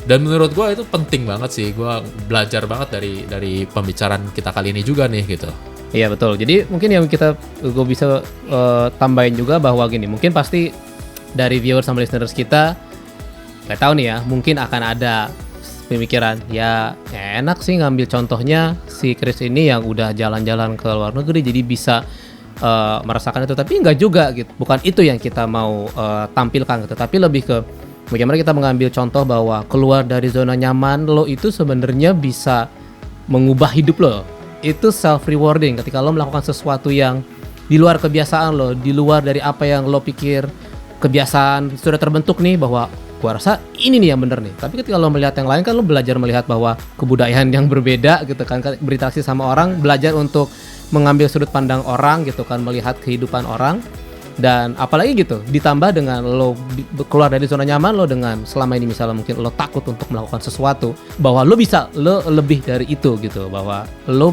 B: Dan menurut gue itu penting banget sih, gue belajar banget dari pembicaraan kita kali ini juga nih gitu.
C: Iya betul, jadi mungkin yang gue bisa tambahin juga bahwa gini, mungkin pasti dari viewers sama listeners kita, gak tahu nih ya, mungkin akan ada pemikiran, ya enak sih ngambil contohnya si Chris ini yang udah jalan-jalan ke luar negeri jadi bisa merasakan itu, tapi enggak juga gitu, bukan itu yang kita mau tampilkan gitu, tapi lebih ke bagaimana kita mengambil contoh bahwa keluar dari zona nyaman lo itu sebenarnya bisa mengubah hidup lo. Itu self rewarding ketika lo melakukan sesuatu yang di luar kebiasaan lo, di luar dari apa yang lo pikir kebiasaan sudah terbentuk nih, bahwa gua rasa ini nih yang bener nih. Tapi ketika lo melihat yang lain kan lo belajar melihat bahwa kebudayaan yang berbeda gitu kan, berinteraksi sama orang, belajar untuk mengambil sudut pandang orang gitu kan, melihat kehidupan orang. Dan apalagi gitu, ditambah dengan lo keluar dari zona nyaman lo, dengan selama ini misalnya mungkin lo takut untuk melakukan sesuatu, bahwa lo bisa, lo lebih dari itu gitu, bahwa lo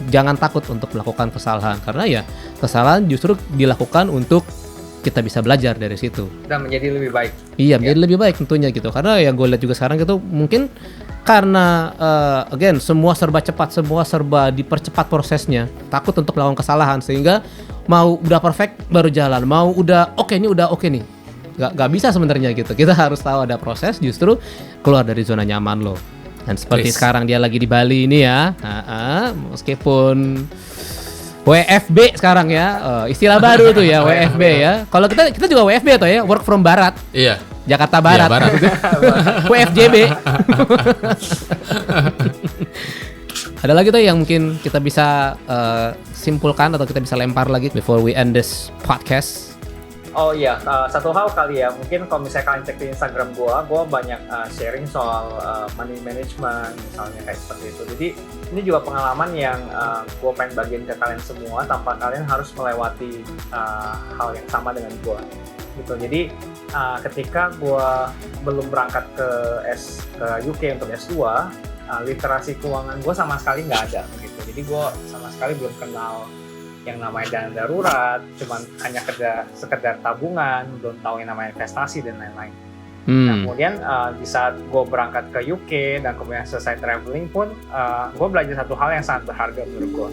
C: jangan takut untuk melakukan kesalahan, karena ya kesalahan justru dilakukan untuk kita bisa belajar dari situ
A: dan menjadi lebih baik.
C: Iya, menjadi lebih baik tentunya gitu, karena yang gue lihat juga sekarang gitu mungkin karena again semua serba cepat, semua serba dipercepat prosesnya, takut untuk melakukan kesalahan, sehingga mau udah perfect baru jalan, mau udah oke nih, nggak bisa sebenarnya gitu. Kita harus tahu ada proses justru keluar dari zona nyaman lo. Dan seperti sekarang dia lagi di Bali ini ya, meskipun WFB sekarang ya, istilah baru tuh ya WFB ya. Kalau kita juga WFB atau ya, work from barat.
B: Iya.
C: Jakarta Barat. Iya, barat. WFJB. Ada lagi tuh yang mungkin kita bisa simpulkan atau kita bisa lempar lagi before we end this podcast?
A: Oh iya, satu hal kali ya, mungkin kalau misalnya kalian cek di Instagram gue banyak sharing soal money management misalnya kayak seperti itu. Jadi ini juga pengalaman yang gue pengen bagiin ke kalian semua tanpa kalian harus melewati hal yang sama dengan gue gitu. Jadi ketika gue belum berangkat ke UK untuk S2, literasi keuangan gue sama sekali nggak ada gitu. Jadi gue sama sekali belum kenal yang namanya dana darurat, cuman hanya sekedar tabungan, belum tahu yang namanya investasi dan lain-lain. Nah, kemudian di saat gue berangkat ke UK dan kemudian selesai traveling pun, gue belajar satu hal yang sangat berharga menurut gue.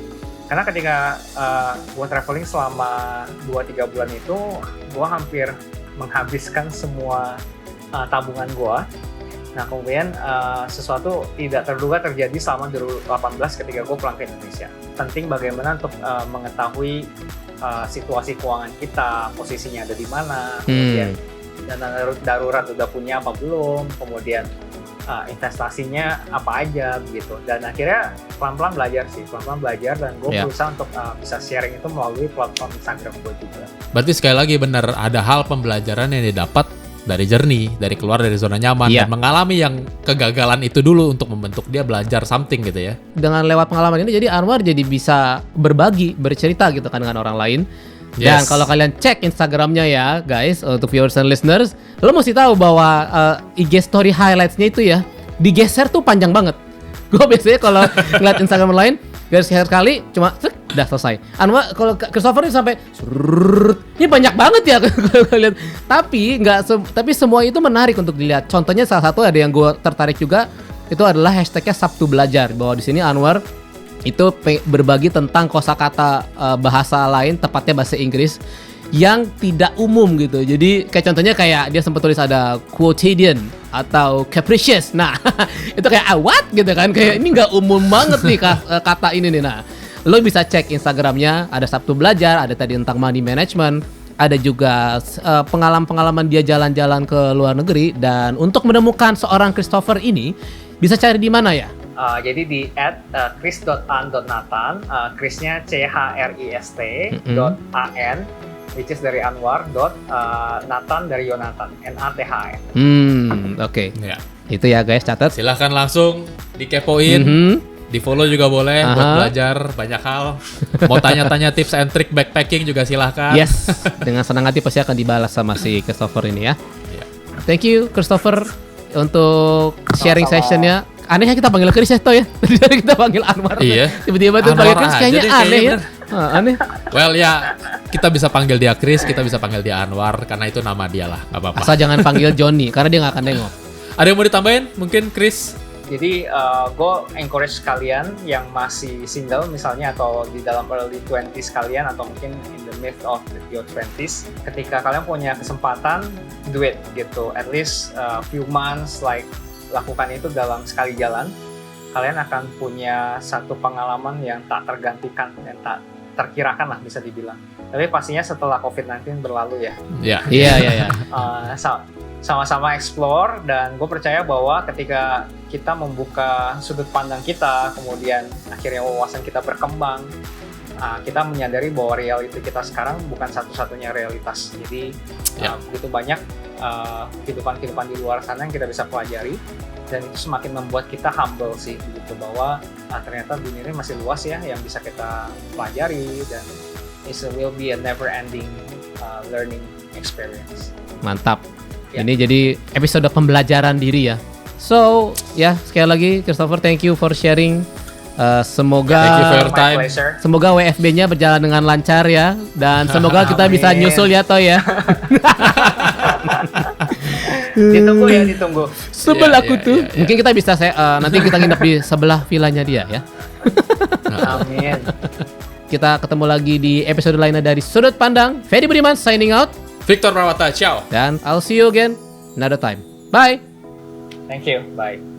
A: Karena ketika gue traveling selama 2-3 bulan itu, gue hampir menghabiskan semua tabungan gue. Nah, kemudian sesuatu tidak terduga terjadi selama 2018 ketika gue pulang ke Indonesia. Penting bagaimana untuk mengetahui situasi keuangan kita, posisinya ada di mana, kemudian dana darurat udah punya apa belum, kemudian investasinya apa aja gitu. Dan akhirnya pelan-pelan belajar dan gue berusaha untuk bisa sharing itu melalui platform Instagram gue juga.
B: Berarti sekali lagi benar ada hal pembelajaran yang didapat dari journey, dari keluar dari zona nyaman dan mengalami yang kegagalan itu dulu untuk membentuk dia belajar something gitu ya. Dengan
C: lewat pengalaman ini jadi Anwar jadi bisa berbagi, bercerita gitu kan dengan orang lain. Dan kalau kalian cek Instagramnya ya guys, untuk viewers and listeners, lo mesti tahu bahwa IG story highlights-nya itu ya digeser tuh panjang banget. Gue biasanya kalau ngeliat Instagram lain geser sekali cuma udah selesai. Anwar kalau Christopher ini sampai ini banyak banget ya kalau lihat. Tapi semua itu menarik untuk dilihat. Contohnya salah satu ada yang gue tertarik juga itu adalah hashtagnya Sabtu Belajar, bahwa di sini Anwar itu berbagi tentang kosakata bahasa lain, tepatnya bahasa Inggris yang tidak umum gitu. Jadi kayak contohnya kayak dia sempat tulis ada quotidian atau capricious. Nah, itu kayak what gitu kan, kayak ini nggak umum banget nih kata ini nih. Nah, lo bisa cek Instagramnya, ada Sabtu Belajar, ada tadi tentang money management, ada juga pengalaman-pengalaman dia jalan-jalan ke luar negeri. Dan untuk menemukan seorang Christopher ini bisa cari di mana ya?
A: Jadi di @chris.an.nathan, Chrisnya CHRIST.AN, which is dari Anwar, Nathan dari Yonatan, NATHN.
C: Oke. Ya. Itu ya guys, catat.
B: Silahkan langsung dikepoin, di follow juga boleh buat belajar banyak hal. Mau tanya-tanya tips and trick backpacking juga silahkan.
C: Yes, dengan senang hati pasti akan dibalas sama si Christopher ini ya. Thank you Christopher untuk sharing sessionnya. Aneh ya kita panggil Chris ya, ya. Dari kita panggil Anwar.
B: Iya.
C: Tiba-tiba tuh panggil Chris kayaknya aneh ya. Aneh.
B: Well ya, kita bisa panggil dia Chris, kita bisa panggil dia Anwar karena itu nama dia lah, nggak apa-apa.
C: Asal jangan panggil Johnny karena dia nggak akan nengok.
B: Ada yang mau ditambahin? Mungkin Chris?
A: Jadi gue encourage kalian yang masih single misalnya atau di dalam early 20s kalian atau mungkin in the mid of your 20s, ketika kalian punya kesempatan, do it gitu. At least few months, like lakukan itu dalam sekali jalan, kalian akan punya satu pengalaman yang tak tergantikan dan tak terkirakan lah bisa dibilang. Tapi pastinya setelah COVID-19 berlalu ya.
C: Iya.
A: Sama-sama explore, dan gue percaya bahwa ketika kita membuka sudut pandang kita, kemudian akhirnya wawasan kita berkembang, kita menyadari bahwa reality kita sekarang bukan satu-satunya realitas. Jadi begitu banyak kehidupan di luar sana yang kita bisa pelajari, dan itu semakin membuat kita humble sih, begitu bahwa ternyata dunia ini masih luas ya yang bisa kita pelajari, dan it will be a never ending learning experience.
C: Mantap. Ini jadi episode pembelajaran diri ya. So sekali lagi Christopher, thank you for sharing. Semoga
B: thank you for your time.
C: Semoga WFB-nya berjalan dengan lancar ya, dan semoga kita bisa nyusul ya toh ya.
A: Ditunggu.
C: Sebelah aku tuh. Mungkin kita bisa nanti kita nginep di sebelah villanya dia ya.
A: Amin.
C: Kita ketemu lagi di episode lainnya dari Sudut Pandang. Ferry Budiman signing out.
B: Victor Prawata, ciao.
C: Dan I'll see you again another time. Bye.
A: Thank you. Bye.